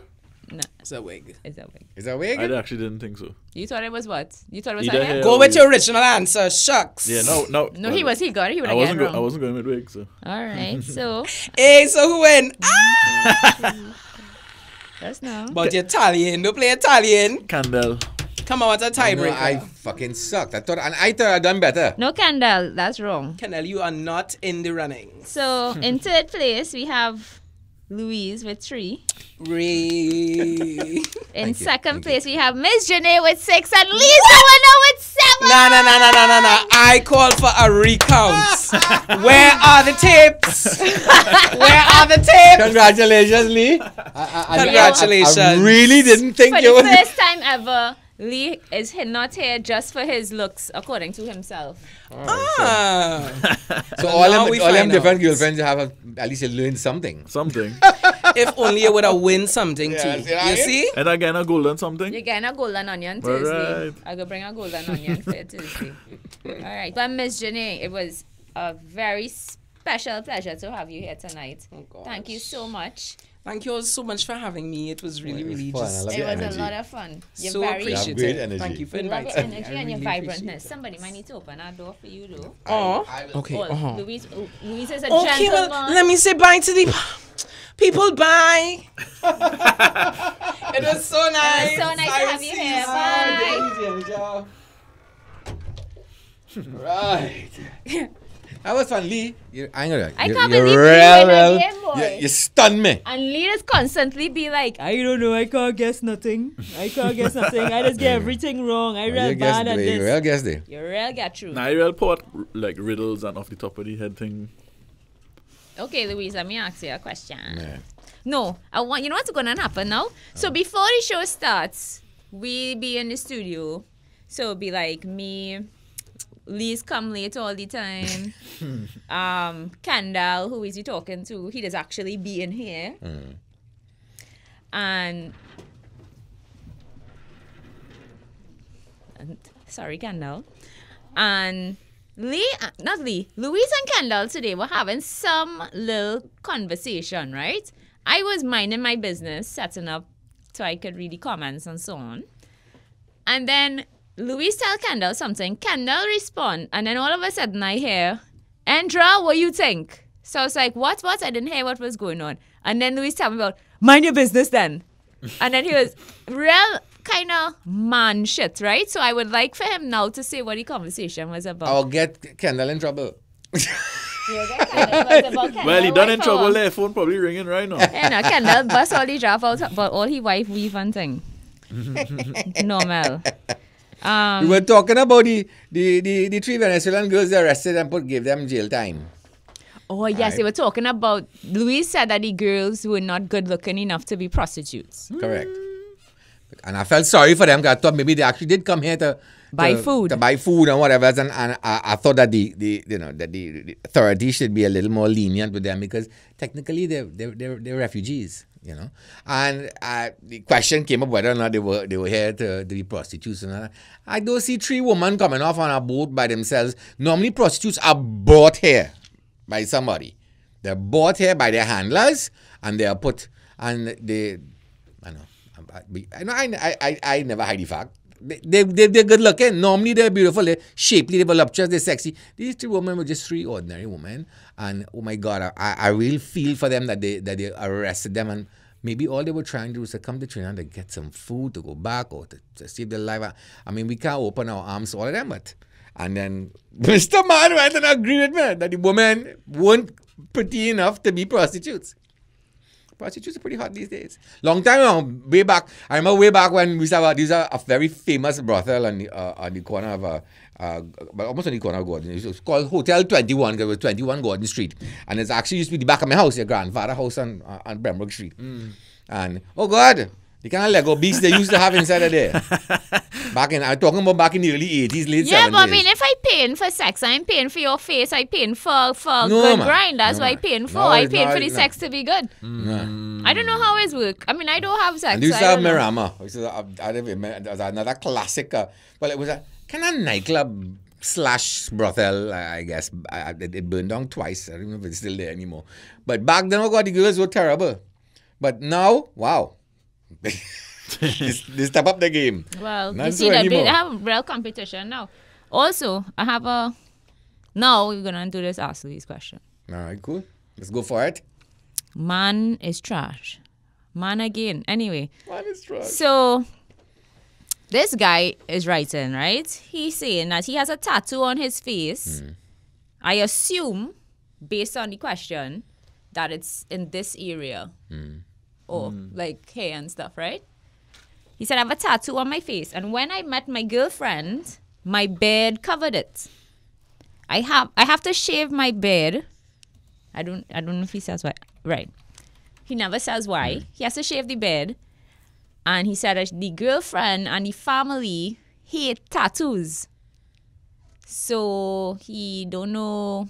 No, It's a wig. it's a wig. Is that wig? I actually didn't think so. You thought it was what? You thought it was Either her hair? hair Go or with wig. your original answer. Shucks. Yeah, no. No, he would I have gotten wasn't. wrong. I wasn't going with wig, so. All right, so Hey, so who win? that's no. But you're Italian. Don't play Italian. Kendall. Come on, what's a I tiebreaker? fucking sucked. I thought I'd done better. No, Kendall, that's wrong. Kendall, you are not in the running. So in third place we have Louise with 3. Ray. In you, second thank place we have Miss Janae with 6 and Lee's the winner with 7. No. I call for a recount. Where are the tapes? Where are the tapes? Congratulations, Lee. Congratulations. I really didn't think For you the would. first time ever, Lee is not here just for his looks, according to himself. Ah. So now all we them find different out. girlfriends have at least you learned something. Something. If only you would have win something Yeah, too. see what I You mean? see? And again, a golden something. You're getting a golden onion All Tuesday. right. I go bring a golden onion for you Tuesday. All right. But Miss Janae, it was a very special pleasure to have you here tonight. Oh, gosh. Thank you so much. Thank you all so much for having me. It was really, It was really fun. I just love It your was energy. a lot of fun. You're so very appreciative. great energy. Thank you for We love inviting your me. energy I and your really appreciate vibrantness. it. Somebody might need to open that door for you, though. Oh, will. okay. Oh, Louise is a Okay, gentleman. well, let me say bye to the people. Bye. It was so nice. so nice to I will have you see here. soon. Right. That was fun, Lee. I can't believe you win a game, boy. You stunned me. And leaders constantly be like, I don't know, I can't guess nothing. I just get everything wrong. I You read guessed bad at it. You this. well guessed it. You real get through. Nah, you will put like riddles and off the top of the head thing. Okay, Louise, let me ask you a question. Yeah. No, you know what's going to happen now? So before the show starts, we be in the studio. So it'll be like me, Lee's come late all the time. Kendall, who is he talking to? He does actually be in here. And sorry, Kendall. And Louise and Kendall today were having some little conversation, right? I was minding my business, setting up so I could read the comments and so on. And then Louise tell Kendall something. Kendall respond, and then all of a sudden I hear, Andra, what you think? So I was like, what? I didn't hear what was going on. And then Louise tell me about, mind your business then. And then he was real kind of man shit, right? So I would like for him now to say what the conversation was about. I'll get Kendall in trouble. Well, he done in trouble there. Phone probably ringing right now. Yeah, no, Kendall bust all the draft out about all his wife weave and thing. Normal. We were talking about the 3 Venezuelan girls they arrested and gave them jail time. Oh, yes, they were talking about, Louise said that the girls were not good looking enough to be prostitutes. Correct. And I felt sorry for them because I thought maybe they actually did come here to buy food and whatever. And I thought that the authorities should be a little more lenient with them because technically they're refugees, you know. And the question came up whether or not they were here to be prostitutes. And I don't see 3 women coming off on a boat by themselves. Normally prostitutes are bought here by somebody. They're bought here by their handlers and they are put and they. I never hide the fact. They're good looking. Normally they're beautiful, they're shapely, they're voluptuous, they're sexy. These 3 women were just 3 ordinary women. And oh my God, I really feel for them that they arrested them. And maybe all they were trying to do was to come to Trinidad to get some food, to go back, or to save their life. I mean, we can't open our arms to all of them, but. And then Mr. Man went and agreed with me that the women weren't pretty enough to be prostitutes. Prostitutes are pretty hot these days. Long time ago, way back. I remember way back when we used to have a very famous brothel on the corner of almost on the corner of Gordon. It was called Hotel 21 because it was 21 Gordon Street, and it's actually used to be the back of my house, your grandfather's house on Pembroke Street. And oh God, the kind of Lego beast they used to have inside of there. I'm talking about back in the early 80s, late 70s. Yeah, but I mean, if I'm paying for sex, I'm paying for your face, I'm paying for good grind. That's what I'm paying for. I'm paying for the sex to be good. I don't know how it works. I mean, I don't have sex. And you used to have Mirama. There was another classic. Well, it was a kind of nightclub / brothel, I guess. It burned down twice. I don't know if it's still there anymore. But back then, oh God, the girls were terrible. But now, wow. They step up the game. Well, Not you so see that anymore. they have real competition now. Also, I have a... Now we're going to do this Ask Louise question. All right, cool. Let's go for it. Man is trash. Man again. Anyway. Man is trash. So, this guy is writing, right? He's saying that he has a tattoo on his face. I assume, based on the question, that it's in this area. Or like hair and stuff, right? He said, I have a tattoo on my face. And when I met my girlfriend, my beard covered it. I have to shave my beard. I don't know if he says why. Right. He never says why. He has to shave the beard. And he said that the girlfriend and the family hate tattoos. So he don't know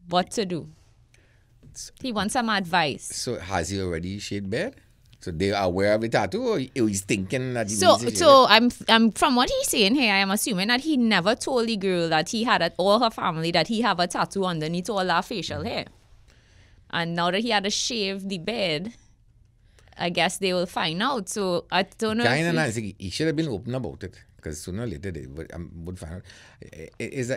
what to do. He wants some advice. So has he already shaved beard? So they are aware of the tattoo, or he's thinking that he So needs to shave it? I'm from what he's saying here, I am assuming that he never told the girl that he had all her family that he have a tattoo underneath all her facial hair. And now that he had to shave the beard, I guess they will find out. So I don't know. Kind of nice. He should have been open about it because sooner or later they would find out. Is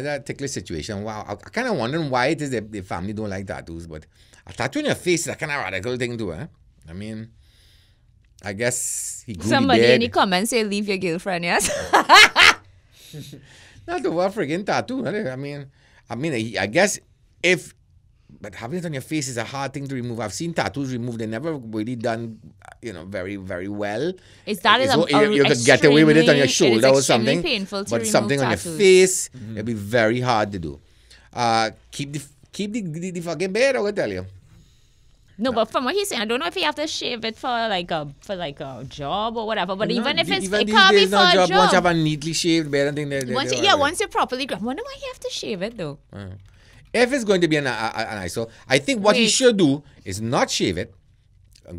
a ticklish situation. Wow, I kind of wondering why it is that the family don't like tattoos, but a tattoo on your face is a kind of radical thing too, eh? I mean, I guess he grew Somebody the beard. in the comments say leave your girlfriend, yes? Not over a friggin' tattoo. I mean, I guess but having it on your face is a hard thing to remove. I've seen tattoos removed; they're never really done, very, very well. You could get away with it on your shoulder or something, painful to but remove something tattoos. on your face, it'd be very hard to do. Keep the fucking beard, I will tell you. No, but from what he's saying, I don't know if he have to shave it for like a job or whatever. But even if it can't be for a job. Once you have a neatly shaved beard, I think once you properly. I wonder why he have to shave it though. If it's going to be an ISO, I think what he should do is not shave it,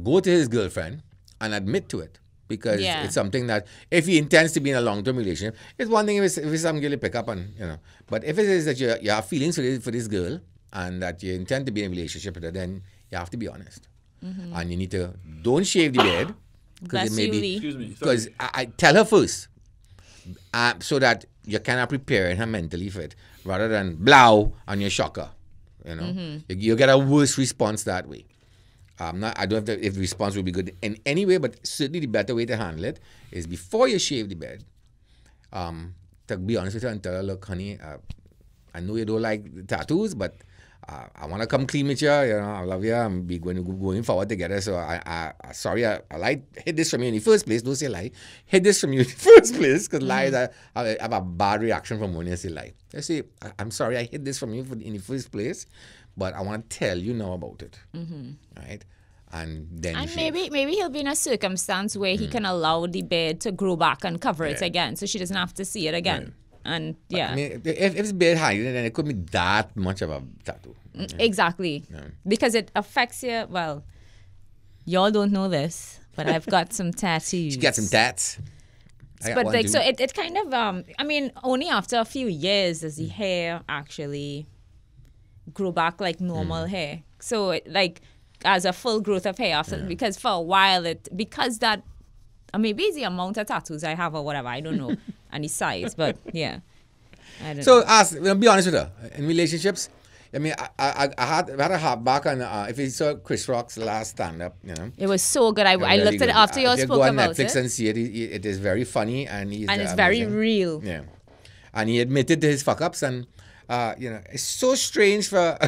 go to his girlfriend and admit to it. because Yeah. it's something that if he intends to be in a long-term relationship, it's one thing if it's something you pick up on, But if it is that you have feelings for this girl and that you intend to be in a relationship with her, then you have to be honest. And you need to, don't shave the beard. Because Bless it may you, be, Lee. Excuse me. Sorry. because I tell her first, so that you cannot prepare her mentally for it, rather than blow and you shock her. You get a worse response that way. I don't know if the response will be good in any way, but certainly the better way to handle it is before you shave the beard, to be honest with her and tell her, look, honey, I know you don't like tattoos, but I want to come clean with you. I love you. I'm going forward together. So sorry, I hid this from you in the first place. Don't say lie. Hid this from you in the first place, because lies, I have a bad reaction from when you say lie. I say, I'm sorry, I hid this from you in the first place, but I want to tell you now about it. Right? And then And maybe he'll be in a circumstance where he can allow the beard to grow back and cover it again, so she doesn't have to see it again. And yeah, I mean, if it's beard hiding, then it couldn't be that much of a tattoo. exactly, because it affects you. Well, y'all don't know this, but I've got some tattoos. She got some tats. I got But one like, too. so it kind of I mean, only after a few years does the hair actually grow back like normal hair. So it, like as a full growth of hair after, because for a while maybe it's the amount of tattoos I have or whatever, I don't know, and the size, but yeah, I don't know. So be honest with her. In relationships, I mean, I had a hop back on, if you saw Chris Rock's last stand-up, It was so good. I Really looked at good. it after you all If spoke go on about Netflix it. and see it, it is very funny, and It's very amazing. real. Yeah, and he admitted to his fuck-ups, and it's so strange for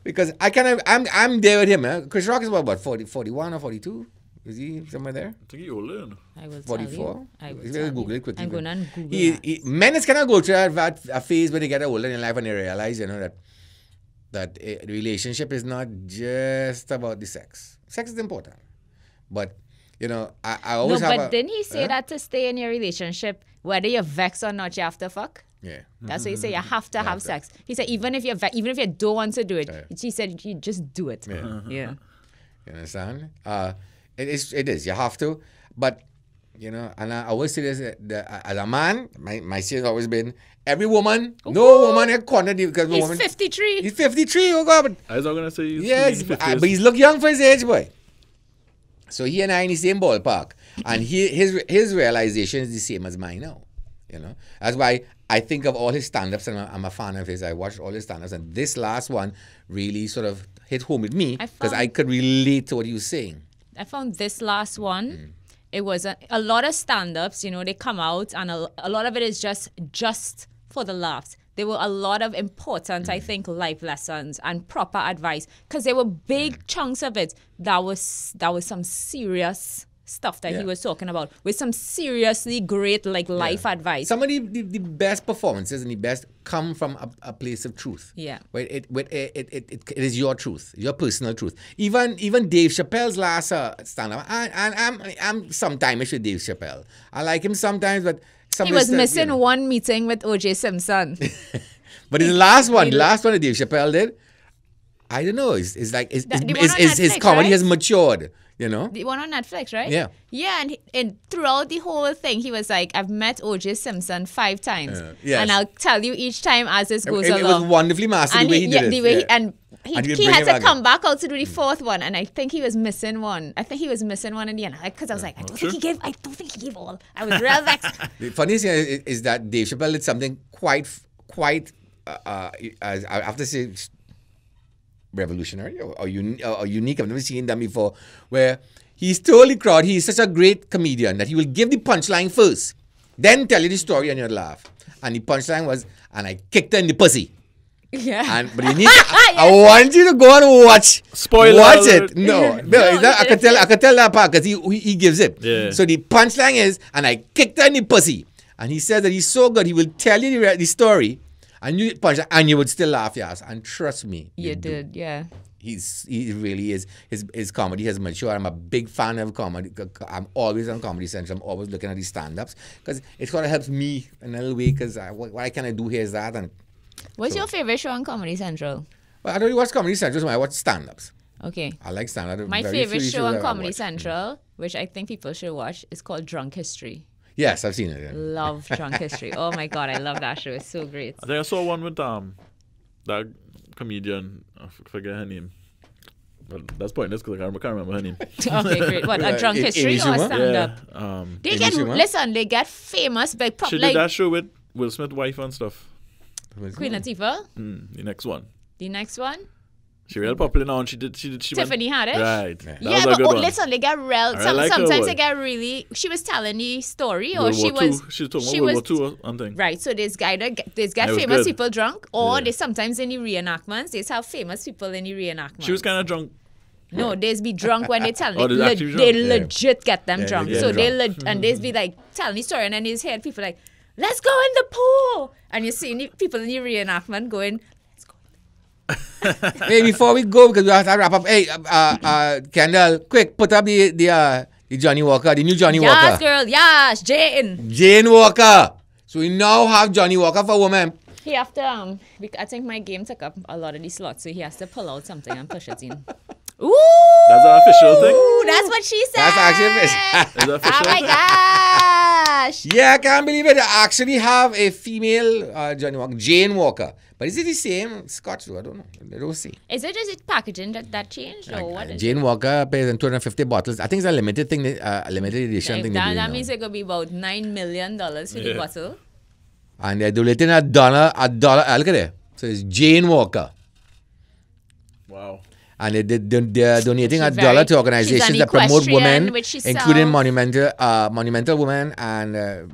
because I'm there with him. Chris Rock is what 41 or 42? Is he somewhere there? I think you all learn. I will 44? tell you. I will He's tell gonna Google you. it quickly. I'm going to Google that. Men is kind of go through a phase where they get older in life and they realize, that a relationship is not just about the sex. Sex is important, but I always No, have. but didn't he say that to stay in your relationship, whether you're vexed or not, you have to fuck? Yeah. That's what he said. You have to have sex. He said even if you don't want to do it, he said you just do it. Yeah. Yeah. You understand? It is. You have to. But, and I always say this, as a man, my say has always been, every woman, no woman is cornered because He's woman. 53. He's 53, oh God. But, I was not going to say he's yes, in but 50s. he's look young for his age, boy. So he and I in the same ballpark. And his realization is the same as mine now. That's why I think of all his stand-ups, and I'm a fan of his. I watched all his stand-ups, and this last one really sort of hit home with me because I could relate to what he was saying. I found this last one. It was a lot of stand-ups, they come out, and a lot of it is just for the laughs. There were a lot of important, I think, life lessons and proper advice, because there were big chunks of it that was some serious stuff that he was talking about, with some seriously great life advice. Some of the best performances and the best come from a place of truth. Yeah. Where it is your truth, your personal truth. Even Dave Chappelle's last stand-up, I'm sometimes with Dave Chappelle. I like him sometimes, but He was missing one meeting with O.J. Simpson. But in the last one that Dave Chappelle did, I don't know. It's like his Netflix, comedy right? has matured. The one on Netflix, right? Yeah. Yeah, and throughout the whole thing, he was like, I've met O.J. Simpson 5 times. Yes. And I'll tell you each time as this goes It was along. wonderfully mastered the way he did it. And And he'd he bring had it to back come in. back out to do the 4th one, and I think he was missing one. I think he was missing one in the end. Because I was like, I don't think he gave all. I was real vexed. The funniest thing is that Dave Chappelle did something quite, I have to say, revolutionary or unique. I've never seen that before, where he's told the crowd he's such a great comedian that he will give the punchline first, then tell you the story and you'll laugh. And the punchline was, and I kicked her in the pussy. Yeah. But you need I want you to go and watch. Spoiler Watch alert. it. No, No, I could tell that part because he gives it. Yeah. So the punchline is, and I kicked her in the pussy. And he says that he's so good, he will tell you the story, and you punch, and you would still laugh your ass. And trust me, You do. did, yeah. He really is. His comedy has matured. I'm a big fan of comedy. I'm always on Comedy Central. I'm always looking at these stand-ups because it sort of helps me in a little way because what can I do here is that. And What's your favorite show on Comedy Central? well, I don't watch Comedy Central, so I watch stand-ups. Okay. I like stand-up. My Very favorite few show shows on I Comedy watch. Central which I think people should watch. It's called Drunk History. Yes, I've seen it. Yeah. Love Drunk History. Oh my God, I love that show. It's so great. I think I saw one with that comedian. I forget her name. But that's pointless because I can't remember her name. Okay, great. What, a Drunk Amy History or Schumer? stand up? Yeah. They Amy get Schumer? listen. They get famous by She did like that show with Will Smith's wife and stuff. Queen Latifah. The next one. The next one, She real popular now, and she went- Tiffany Haddish. Right. That Yeah, was a but good one. listen, they get real. I like her Sometimes one. they get really. She was telling the story, or World she War was. II. She was talking she about World was War II or something. right. So there's It was famous good. people drunk, or Yeah. they sometimes in the reenactments they have famous people in the reenactments. She was kind of drunk. No, they's be drunk when they tell Oh, they, they actually they drunk? Yeah. legit get them Yeah, they drunk. get So they drunk. and they's be like telling the story, and then his head people like, let's go in the pool, and you see the people in the reenactment going, Hey, before we go, because we have to wrap up. Hey, Kendall, quick, put up the Johnny Walker, the new Johnny yes, Walker. girl, yes, Jane. Jane Walker. So we now have Johnny Walker for women. He have to I think my game took up a lot of the slots, so he has to pull out something and push it in. Ooh, That's an official thing? Ooh, that's what she said. That's actually Is that official? Oh my gosh. Yeah, I can't believe it. I actually have a female Johnny Walker, Jane Walker. But is it the same Scotch though? I don't know. They don't say. Is it just packaging that changed, or what is Jane Walker pays in 250 bottles. I think it's a limited thing, a limited edition it? thing. That means it could be about $9 million for the Yeah. bottle. And they're donating a dollar. Look at it. So it's Jane Walker. Wow. And they're donating She's $1 to she's organizations an that promote equestrian, women, which she including sells. monumental women, and they're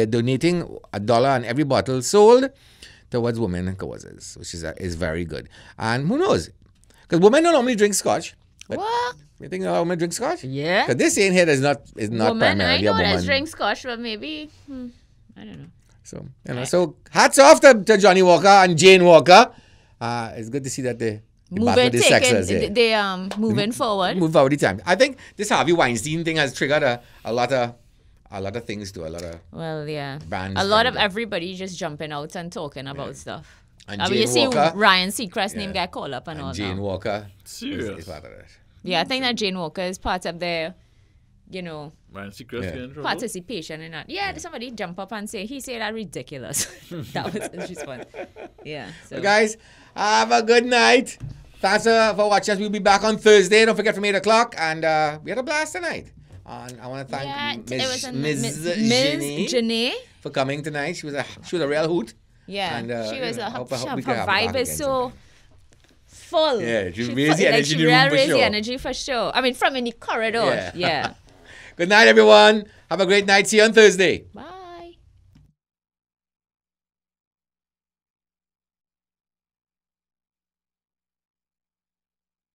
donating $1 on every bottle sold towards women and causes, which is very good. And who knows? Because women don't normally drink Scotch. But What? you think women drink Scotch? Yeah. Because this saying here is not Woman, I primarily a know there's woman. drink scotch, but maybe, I don't know. So so hats off to Johnny Walker and Jane Walker. It's good to see that they battle the sexes. Yeah. They moving forward. Move forward the time. I think this Harvey Weinstein thing has triggered a lot of things too. A lot of Well, yeah. bands A lot of coming up. everybody just jumping out and talking about stuff. And I mean, you Jane see Walker. Ryan Seacrest's name Yeah. get called up and all Jane that. Walker Serious? is part of that. Yeah, I think that Jane Walker is part of their, Ryan Seacrest Yeah. getting in trouble? participation in that. Yeah, somebody jump up and say, he said that ridiculous. That was his response. Yeah. So. So guys, have a good night. Thanks for watching us. We'll be back on Thursday. Don't forget from 8 o'clock. And we had a blast tonight. And I want to thank Yeah, it was Ms. Ms. Janae. for coming tonight. She was a real hoot. Yeah, And, she was I hope we her can have her vibe back is again so sometime. full. Yeah, she full- raised the energy she in the room really for raised the sure. energy for sure. I mean, from in the corridor. Yeah. Yeah. Good night, everyone. Have a great night. See you on Thursday. Bye.